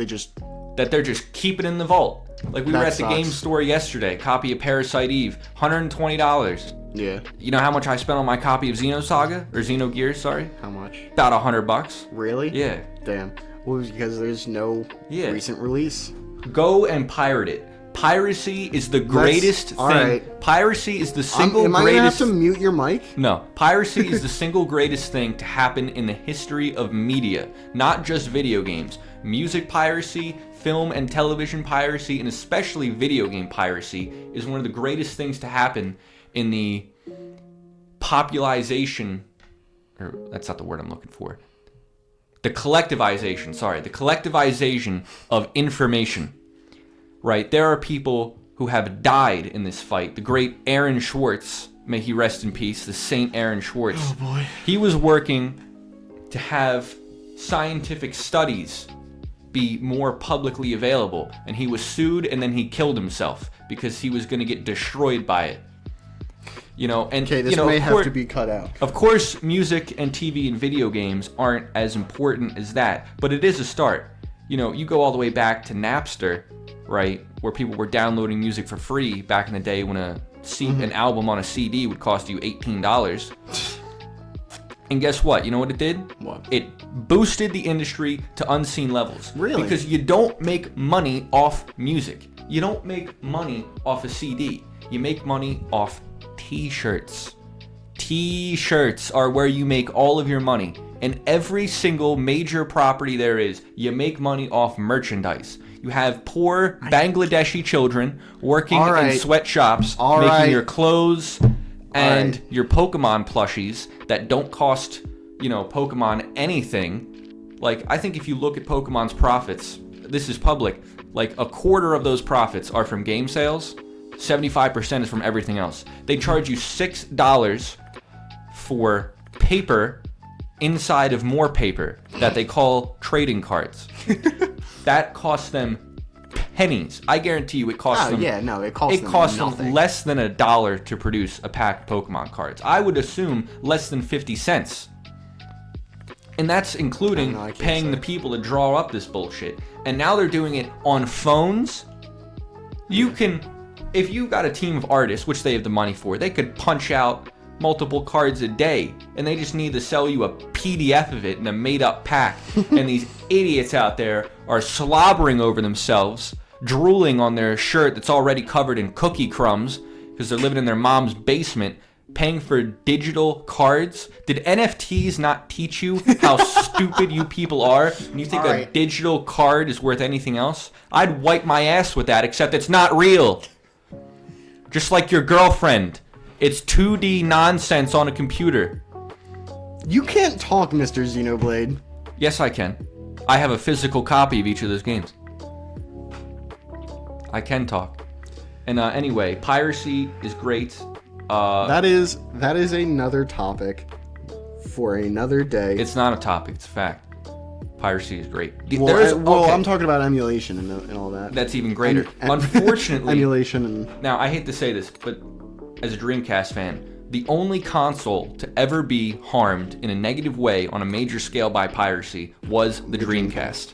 B: they're just keeping in the vault. Like, we were at the game store yesterday, copy of Parasite Eve, $120.
A: Yeah.
B: You know how much I spent on my copy of Xenosaga? Or Xenogears, sorry?
A: How much?
B: About $100.
A: Really?
B: Yeah.
A: Damn. Well, because there's no recent release.
B: Go and pirate it. Piracy is the greatest thing.
A: Right.
B: Piracy is the single
A: am I
B: greatest...
A: gonna have to mute your mic?
B: No. Piracy is the single greatest thing to happen in the history of media. Not just video games. Music piracy, film and television piracy, and especially video game piracy is one of the greatest things to happen in the popularization... Or, that's not the word I'm looking for. The collectivization of information. Right, there are people who have died in this fight. The great Aaron Schwartz, may he rest in peace, the Saint Aaron Schwartz.
A: Oh boy.
B: He was working to have scientific studies be more publicly available, and he was sued, and then he killed himself because he was going to get destroyed by it. You know, and
A: okay, this may have to be cut out.
B: Of course, music and TV and video games aren't as important as that, but it is a start. You know, you go all the way back to Napster, right, where people were downloading music for free back in the day when an album on a CD would cost you $18. And guess what? You know what it did?
A: What?
B: It boosted the industry to unseen levels.
A: Really?
B: Because you don't make money off music. You don't make money off a CD. You make money off T-shirts. T-shirts are where you make all of your money. And every single major property there is, you make money off merchandise. You have poor Bangladeshi children working in sweatshops, making your clothes and your Pokemon plushies that don't cost, Pokemon anything. Like, I think if you look at Pokemon's profits, this is public, like a quarter of those profits are from game sales, 75% is from everything else. They charge you $6 for paper inside of more paper that they call trading cards. That costs them pennies. I guarantee you it costs them...
A: Yeah, no, it costs
B: them less than $1 to produce a pack of Pokemon cards. I would assume less than 50 cents. And that's including paying the people to draw up this bullshit. And now they're doing it on phones. You can... If you got a team of artists, which they have the money for, they could punch out multiple cards a day, and they just need to sell you a PDF of it in a made-up pack. And these idiots out there are slobbering over themselves, drooling on their shirt that's already covered in cookie crumbs because they're living in their mom's basement, paying for digital cards. Did NFTs not teach you how stupid you people are? And you think a digital card is worth anything else? I'd wipe my ass with that, except it's not real. Just like your girlfriend. It's 2D nonsense on a computer.
A: You can't talk, Mr. Xenoblade.
B: Yes, I can. I have a physical copy of each of those games. I can talk. And anyway, piracy is great.
A: That is another topic for another day.
B: It's not a topic, it's a fact. Piracy is great.
A: I'm talking about emulation and all that.
B: That's even greater. Unfortunately,
A: emulation and...
B: Now, I hate to say this, but as a Dreamcast fan, the only console to ever be harmed in a negative way on a major scale by piracy was the Dreamcast.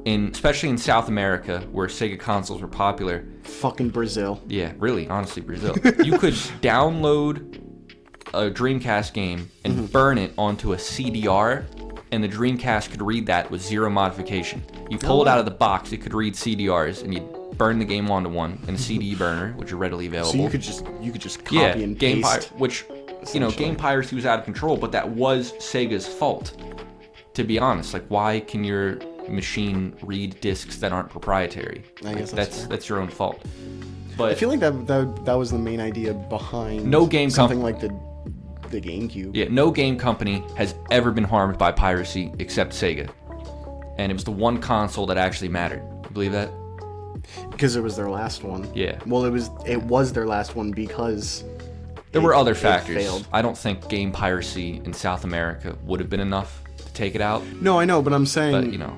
B: Especially in South America, where Sega consoles were popular.
A: Fucking Brazil.
B: Yeah, really, honestly, Brazil. You could download a Dreamcast game and burn it onto a CDR, and the Dreamcast could read that with zero modification. You pull it out of the box, it could read CDRs, and you burn the game onto one in a CD burner, which are readily available.
A: So you could just copy and paste.
B: Game piracy was out of control, but that was Sega's fault. To be honest, like, why can your machine read discs that aren't proprietary?
A: I guess
B: that's your own fault. But
A: I feel like that was the main idea behind something like the GameCube.
B: Yeah, no game company has ever been harmed by piracy except Sega, and it was the one console that actually mattered. You believe that?
A: Because it was their last one.
B: Yeah.
A: Well, it was their last one because
B: there were other factors.
A: Failed.
B: I don't think game piracy in South America would have been enough to take it out.
A: No, I know, but I'm saying...
B: But,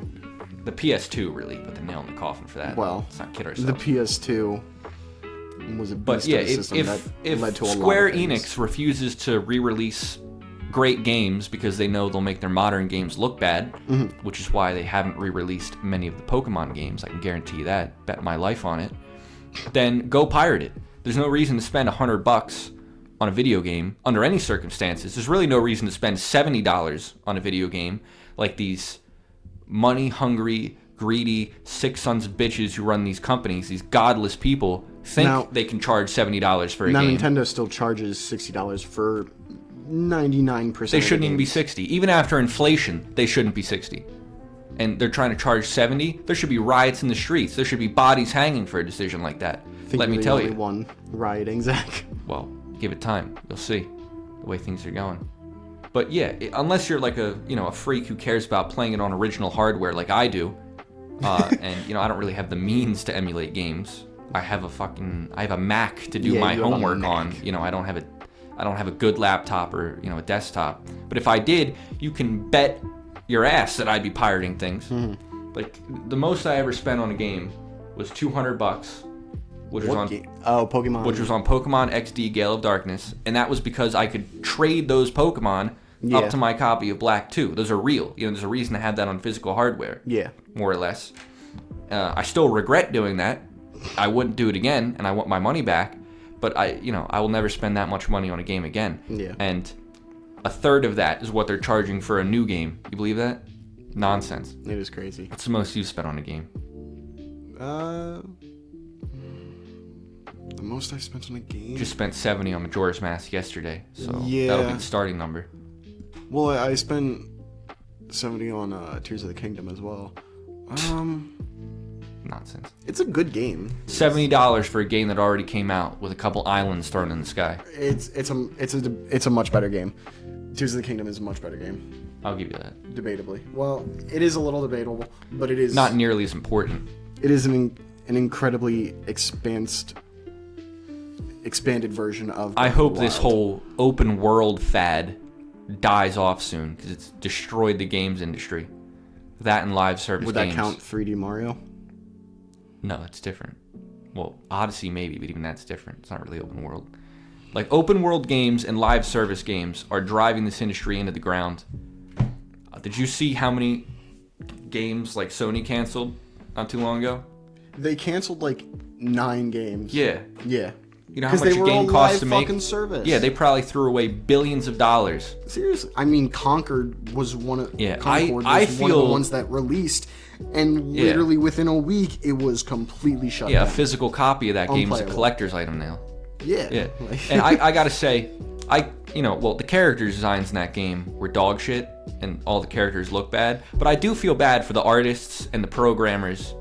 B: the PS2 really put the nail in the coffin for that.
A: Well,
B: let's not kid ourselves.
A: The PS2 was a beast of a system that led to a lot of
B: Square
A: things.
B: Enix refuses to re-release great games because they know they'll make their modern games look bad, which is why they haven't re-released many of the Pokemon games. I can guarantee you that. Bet my life on it. Then go pirate it. There's no reason to spend $100 on a video game under any circumstances. There's really no reason to spend $70 on a video game like these money-hungry, greedy, sick sons of bitches who run these companies, these godless people, think they can charge $70 for a game.
A: Now Nintendo still charges $60 for 99%.
B: They shouldn't even be 60. Even after inflation, they shouldn't be 60. And they're trying to charge 70. There should be riots in the streets. There should be bodies hanging for a decision like that. Let me tell you.
A: One rioting, Zach.
B: Well, give it time. You'll see the way things are going. But yeah, unless you're like a freak who cares about playing it on original hardware like I do, and I don't really have the means to emulate games. I have a Mac to do my homework on. I don't have a good laptop or a desktop. But if I did, you can bet your ass that I'd be pirating things. Like the most I ever spent on a game was $200, which was on
A: Pokemon,
B: which was on Pokemon XD Gale of Darkness, and that was because I could trade those Pokemon up to my copy of Black 2. Those are real. There's a reason to have that on physical hardware.
A: Yeah,
B: more or less. I still regret doing that. I wouldn't do it again, and I want my money back. But I will never spend that much money on a game again.
A: Yeah.
B: And a third of that is what they're charging for a new game. You believe that? Nonsense.
A: It is crazy.
B: What's the most you spent on a game?
A: The most I've spent on a game?
B: Just spent 70 on Majora's Mask yesterday, so that'll be the starting number.
A: Well, I spent 70 on Tears of the Kingdom as well.
B: Nonsense.
A: It's a good game.
B: $70 for a game that already came out with a couple islands thrown in the sky.
A: It's a much better game. Tears of the Kingdom is a much better game.
B: I'll give you that.
A: Debatably. Well, it is a little debatable, but it is
B: not nearly as important.
A: It is an incredibly expanded version of.
B: I hope this whole open world fad dies off soon because it's destroyed the games industry. That and live service games.
A: Would that count 3D Mario?
B: No, it's different. Well, Odyssey maybe, but even that's different. It's not really open world. Like, open world games and live service games are driving this industry into the ground. Did you see how many games like Sony canceled not too long ago?
A: They canceled like 9 games.
B: Yeah.
A: Yeah.
B: You know how much
A: Because they
B: a
A: were all
B: game costs to
A: live
B: make?
A: fucking service.
B: Yeah, they probably threw away billions of dollars.
A: Seriously, I mean, Concord was one of
B: Yeah,
A: Concord
B: I
A: was one of
B: feel-
A: the ones that released, and literally within a week it was completely shut
B: Yeah,
A: down.
B: a physical copy of that game is a
A: Unplayable.
B: collector's item now.
A: Yeah,
B: Yeah,
A: like-
B: and I gotta say, the character designs in that game were dog shit, and all the characters look bad. But I do feel bad for the artists and the programmers.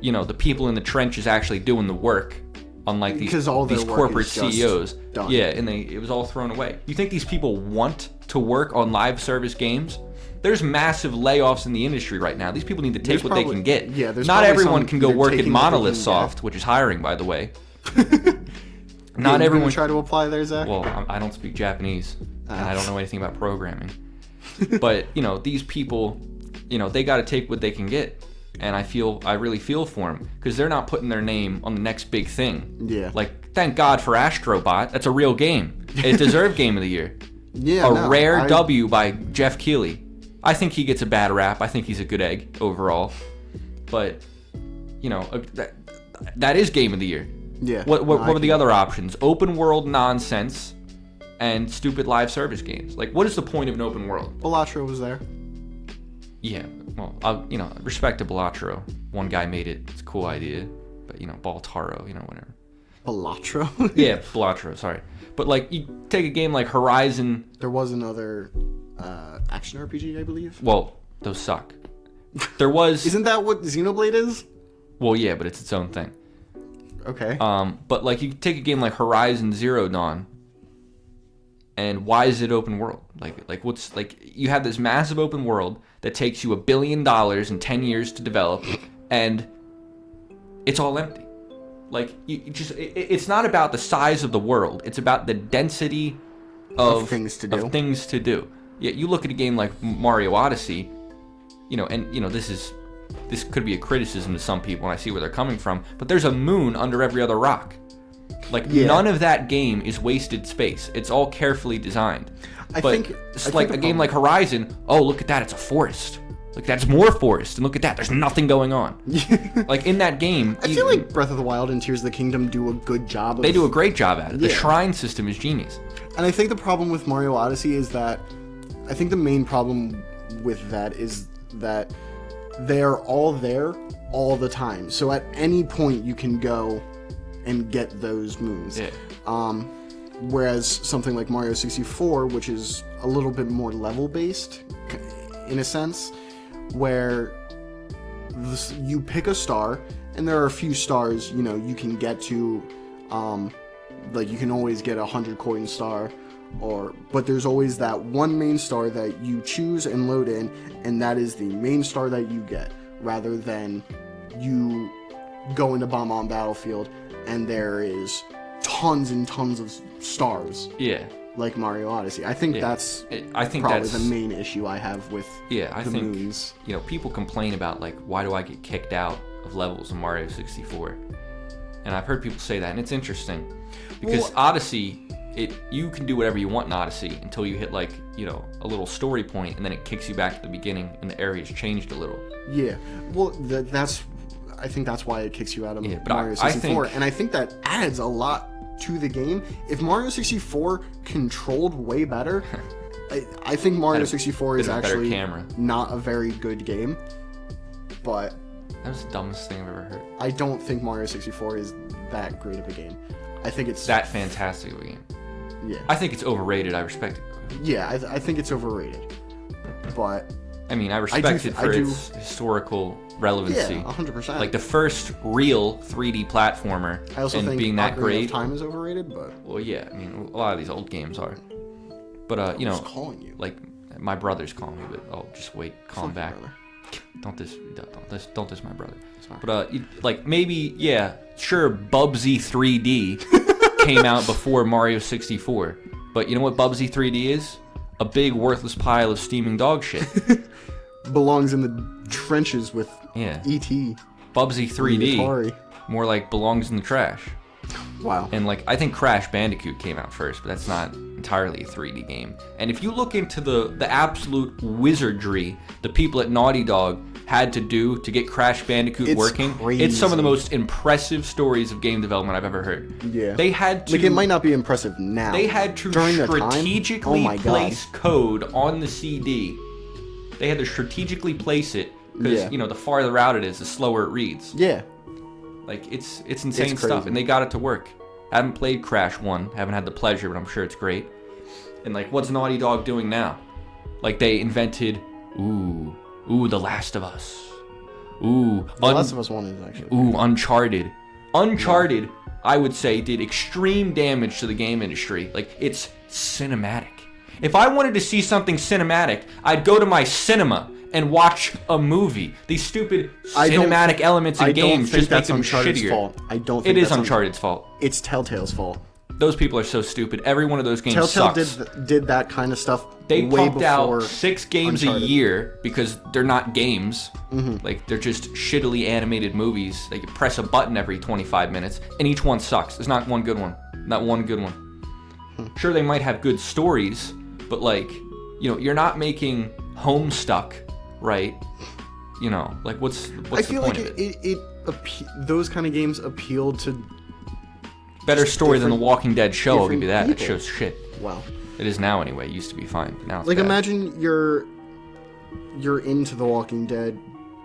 B: You know, the people in the trenches actually doing the work, unlike
A: Because all their
B: these
A: work
B: corporate
A: is just
B: CEOs.
A: done.
B: Yeah, and it was all thrown away. You think these people want to work on live service games? There's massive layoffs in the industry right now. These people need to take
A: There's
B: what
A: probably-
B: they can get.
A: yeah, there's
B: Not
A: probably
B: everyone
A: some-
B: can go
A: they're
B: work at
A: taking what they
B: Monolith
A: can
B: Soft, which is hiring, by the way.
A: Not
B: Not everyone.
A: try to apply there, Zach.
B: Well, I don't speak Japanese, and I don't know anything about programming. But these people, they got to take what they can get, and I really feel for them because they're not putting their name on the next big thing.
A: Yeah.
B: Like, thank God for Astrobot. That's a real game. It deserved Game of the Year.
A: Yeah,
B: A rare W by Jeff Keighley. I think he gets a bad rap. I think he's a good egg overall, but that is Game of the Year.
A: Yeah.
B: What
A: no,
B: were the other options? Open world nonsense and stupid live service games. Like, what is the point of an open world?
A: Balatro was there.
B: Yeah, well, respect to Balatro. One guy made it. It's a cool idea. But, Baltaro, whatever.
A: Balatro.
B: Yeah, Balatro, sorry. But, like, you take a game like Horizon.
A: There was another action RPG, I believe.
B: Well, those suck. There was.
A: Isn't that what Xenoblade is?
B: Well, yeah, but it's its own thing.
A: Okay.
B: But like you take a game like Horizon Zero Dawn, and why is it open world? Like what's like you have this massive open world that takes you $1 billion in 10 years to develop, and it's all empty. Like it's not about the size of the world; it's about the density of
A: things to do.
B: Of things to do. Yeah, you look at a game like Mario Odyssey, this could be a criticism to some people, and I see where they're coming from, but there's a moon under every other rock. Like, none of that game is wasted space. It's all carefully designed.
A: I think
B: a game like Horizon, oh, look at that, it's a forest. Look, that's more forest, and look at that, there's nothing going on. Like, in that game...
A: I feel like Breath of the Wild and Tears of the Kingdom do a good job of...
B: They do a great job at it. The
A: Yeah.
B: shrine system is genius.
A: And I think the problem with Mario Odyssey is that... I think the main problem with that is that they're all there all the time. So at any point you can go and get those moons.
B: Yeah.
A: Whereas something like Mario 64, which is a little bit more level-based, in a sense, where you pick a star, and there are a few stars, you can get to, like you can always get 100 coin star, but there's always that one main star that you choose and load in, and that is the main star that you get, rather than you go into Bomb Battlefield and there is tons and tons of stars.
B: Yeah.
A: Like Mario Odyssey. I think that's probably the main issue I have with the moons.
B: People complain about, like, why do I get kicked out of levels in Mario 64? And I've heard people say that, and it's interesting. Because Odyssey, you can do whatever you want in Odyssey until you hit, like, a little story point, and then it kicks you back to the beginning, and the area's changed a little.
A: Yeah. Well, I think that's why it kicks you out of Mario 64. And I think that adds a lot to the game. If Mario 64 controlled way better, I think Mario 64 is actually not a very good game. But
B: that was the dumbest thing I've ever heard.
A: I don't think Mario 64 is that great of a game. I think it's
B: that fantastic of a game.
A: Yeah.
B: I think it's overrated. I respect it.
A: Yeah, I think it's overrated. But
B: I mean, I respect it for its historical relevancy.
A: Yeah, 100%.
B: Like the first real 3D platformer,
A: I also think
B: being that great.
A: Ocarina of Time is overrated, but
B: well, yeah. I mean, a lot of these old games are. But
A: Who's calling you?
B: Like my brother's calling me, but just wait, call him back. Don't diss my brother.
A: Sorry.
B: But like maybe sure, Bubsy 3D came out before Mario 64, but you know what Bubsy 3D is? A big worthless pile of steaming dog shit.
A: Belongs in the trenches with E.T.
B: Bubsy 3D
A: Atari.
B: more like belongs in the trash.
A: Wow.
B: And like I think Crash Bandicoot came out first, but that's not entirely a 3D game. And if you look into the absolute wizardry the people at Naughty Dog had to do to get Crash Bandicoot
A: It's
B: working.
A: crazy.
B: It's some of the most impressive stories of game development I've ever heard.
A: Yeah.
B: They had to...
A: Like, it might not be impressive now.
B: They had to
A: during the time,
B: strategically
A: oh my
B: place code on the CD. They had to strategically place it because,
A: Yeah.
B: the farther out it is, the slower it reads.
A: Yeah.
B: Like, it's insane
A: It's
B: stuff,
A: crazy.
B: and they got it to work. I haven't played Crash 1, haven't had the pleasure, but I'm sure it's great. And, like, what's Naughty Dog doing now? Like, they invented, The Last of Us. The
A: Last of Us 1 is actually...
B: Uncharted. Uncharted, I would say, did extreme damage to the game industry. Like, it's cinematic. If I wanted to see something cinematic, I'd go to my cinema and watch a movie. These stupid cinematic elements in games just make them shittier.
A: Fault. I don't think
B: it is
A: that's
B: Uncharted's fault.
A: It's Telltale's fault.
B: Those people are so stupid. Every one of those games
A: Telltale
B: sucks.
A: did that kind of stuff.
B: They
A: way
B: pumped out
A: before
B: 6 games
A: Uncharted.
B: a year because they're not games.
A: Mm-hmm.
B: Like, they're just shittily animated movies. Like, you press a button every 25 minutes, and each one sucks. There's not one good one. Not one good one. Sure, they might have good stories, but, like, you're not making Homestuck, right? Like, what's the point of it?
A: Those kind of games appeal to
B: Better
A: just
B: story than The
A: different-
B: Walking Dead show, I'll give you that. That
A: people.
B: show's shit.
A: wow.
B: It is now anyway. It used to be fine. Now it's
A: Like,
B: bad.
A: imagine you're into The Walking Dead,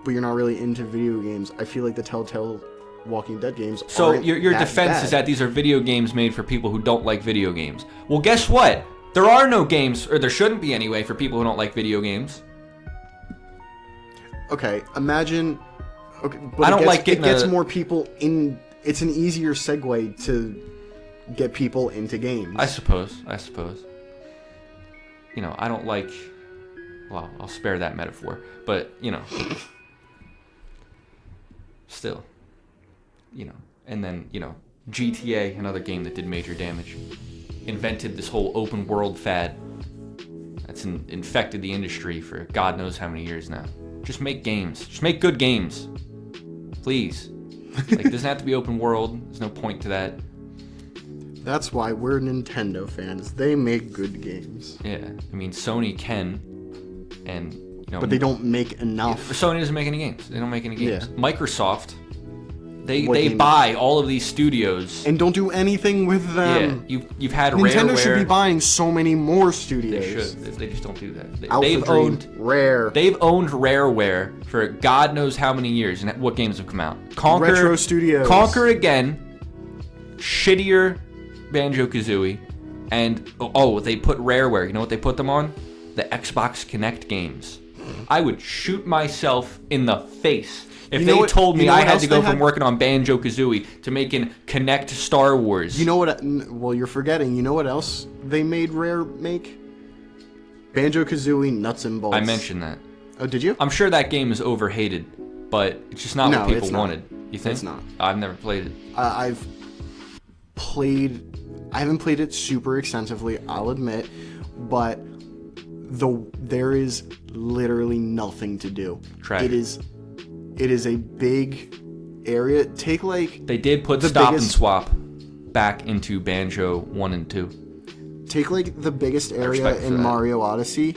A: but you're not really into video games. I feel like the Telltale Walking Dead games.
B: So
A: aren't
B: your
A: that
B: defense
A: bad.
B: is that these are video games made for people who don't like video games. Well, guess what? There are no games, or there shouldn't be anyway, for people who don't like video games.
A: Okay, imagine. Okay, but
B: I don't like
A: it
B: getting
A: gets
B: a-
A: more people in. It's an easier segue to get people into games.
B: I suppose. I don't like... Well, I'll spare that metaphor. But, still. And then, GTA, another game that did major damage, invented this whole open world fad that's infected the industry for God knows how many years now. Just make games. Just make good games. Please. Like, it doesn't have to be open world. There's no point to that.
A: That's why we're Nintendo fans. They make good games,
B: Yeah. I mean, Sony can, and,
A: but they don't make enough.
B: Sony doesn't make any games. They don't make any games.
A: Yeah.
B: Microsoft, they
A: What games?
B: buy all of these studios.
A: And don't do anything with them.
B: You've had
A: Nintendo
B: Rareware.
A: should be buying so many more
B: They
A: studios.
B: should. They just don't do that.
A: Alpha
B: They've
A: Dream,
B: owned
A: Rare,
B: They've owned Rareware for God knows how many years. And what games have come out? Conquer,
A: Retro Studios.
B: Conquer again. Shittier Banjo-Kazooie. And, they put Rareware. You know what they put them on? The Xbox Kinect games. I would shoot myself in the face if they told me I had to go from working on Banjo-Kazooie to making Kinect Star Wars.
A: You know what? Well, you're forgetting. You know what else they made Rare make? Banjo-Kazooie Nuts and Bolts.
B: I mentioned that.
A: Oh, did you?
B: I'm sure that game is overhated, but it's just not
A: No,
B: what people
A: it's not.
B: wanted. You think?
A: It's not.
B: I've never played it.
A: I've played. I haven't played it super extensively, I'll admit, but there is literally nothing to do.
B: Tragic.
A: It is a big area. Take like
B: They did put
A: the
B: Stop
A: biggest-
B: and Swap back into Banjo 1 and 2.
A: take like the biggest area
B: respect for
A: in
B: that.
A: Mario Odyssey,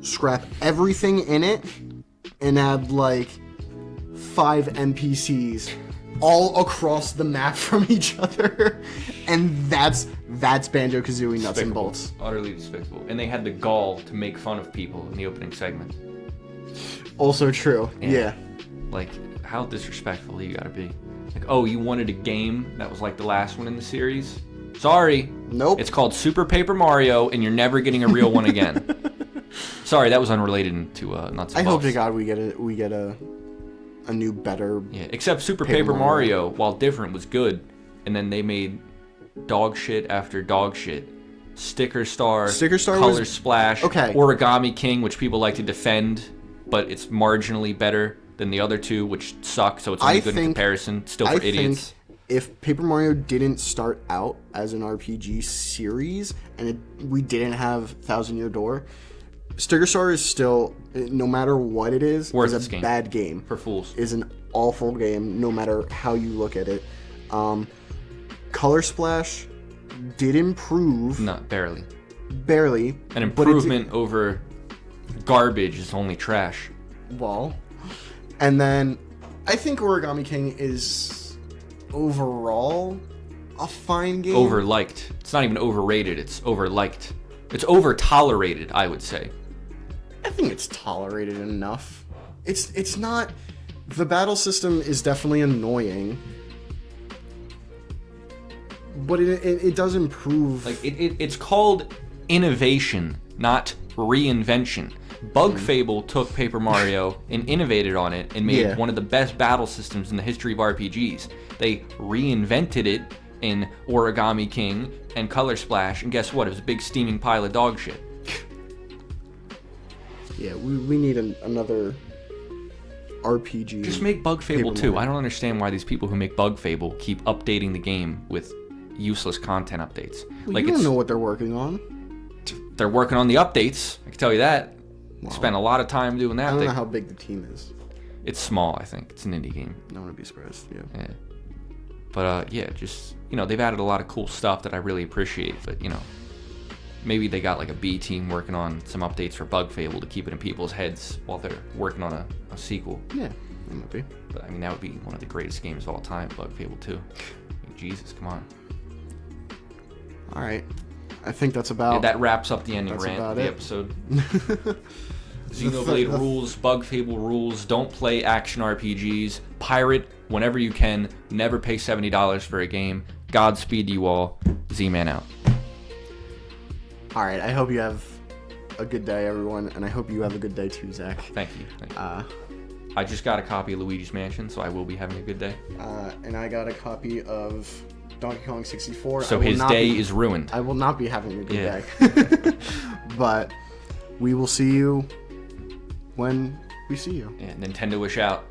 A: scrap everything in it, and add like 5 NPCs all across the map from each other, and that's Banjo-Kazooie Nuts and
B: Despicable.
A: Bolts.
B: Utterly despicable. And they had the gall to make fun of people in the opening segment.
A: Also true. Yeah.
B: Like, how disrespectful you gotta be. Like, oh, you wanted a game that was like the last one in the series? Sorry.
A: Nope.
B: It's called Super Paper Mario, and you're never getting a real one again. Sorry, that was unrelated to Nuts and
A: I hope
B: Bolts.
A: to God we get a new better.
B: Yeah, except Super Paper Mario, while different, was good. And then they made dog shit after dog shit. Sticker Star Color
A: was
B: Splash,
A: okay.
B: Origami King, which people like to defend, but it's marginally better than the other two, which suck, so it's only good in comparison. Still for idiots.
A: Think if Paper Mario didn't start out as an RPG series, and we didn't have Thousand Year Door, Sticker Star is still, no matter what it is
B: Worthless
A: a
B: game.
A: bad game.
B: For fools.
A: Is an awful game, no matter how you look at it. Color Splash did improve.
B: Not barely.
A: Barely.
B: An
A: but it
B: improvement over garbage is only trash.
A: wall. And then I think Origami King is overall a fine game.
B: Overliked. It's not even overrated. It's overliked. It's over-tolerated, I would say.
A: I think it's tolerated enough. It's not... The battle system is definitely annoying. But it does improve.
B: Like, it's called innovation, not reinvention. Bug Fable took Paper Mario and innovated on it and made one of the best battle systems in the history of RPGs. They reinvented it in Origami King and Color Splash, and guess what? It was a big steaming pile of dog shit.
A: Yeah, we need another RPG.
B: Just make Bug Fable
A: Paper
B: 2.
A: Mario.
B: I don't understand why these people who make Bug Fable keep updating the game with useless content updates.
A: Well, you don't know what they're working on.
B: They're working on the updates. I can tell you that.
A: Wow.
B: Spent a lot of time doing that.
A: I don't know how big the team is.
B: It's small, I think. It's an indie game.
A: I wouldn't be surprised.
B: Yeah. But just they've added a lot of cool stuff that I really appreciate. But maybe they got like a B team working on some updates for Bug Fable to keep it in people's heads while they're working on a sequel.
A: Yeah, it might be.
B: But I mean, that would be one of the greatest games of all time, Bug Fable 2. I mean, Jesus, come on.
A: All right. I think that's about...
B: Yeah, that wraps up the ending
A: That's
B: rant
A: about
B: of the
A: it.
B: episode. Xenoblade rules, Bug Fable rules, don't play action RPGs, pirate whenever you can, never pay $70 for a game. Godspeed to you all. Z-Man out.
A: All right, I hope you have a good day, everyone, and I hope you have a good day too, Zach.
B: Thank you. I just got a copy of Luigi's Mansion, so I will be having a good day.
A: And I got a copy of Donkey Kong 64.
B: So his day is ruined.
A: I will not be having a good day. But we will see you when we see you.
B: Yeah, Nintendoish out.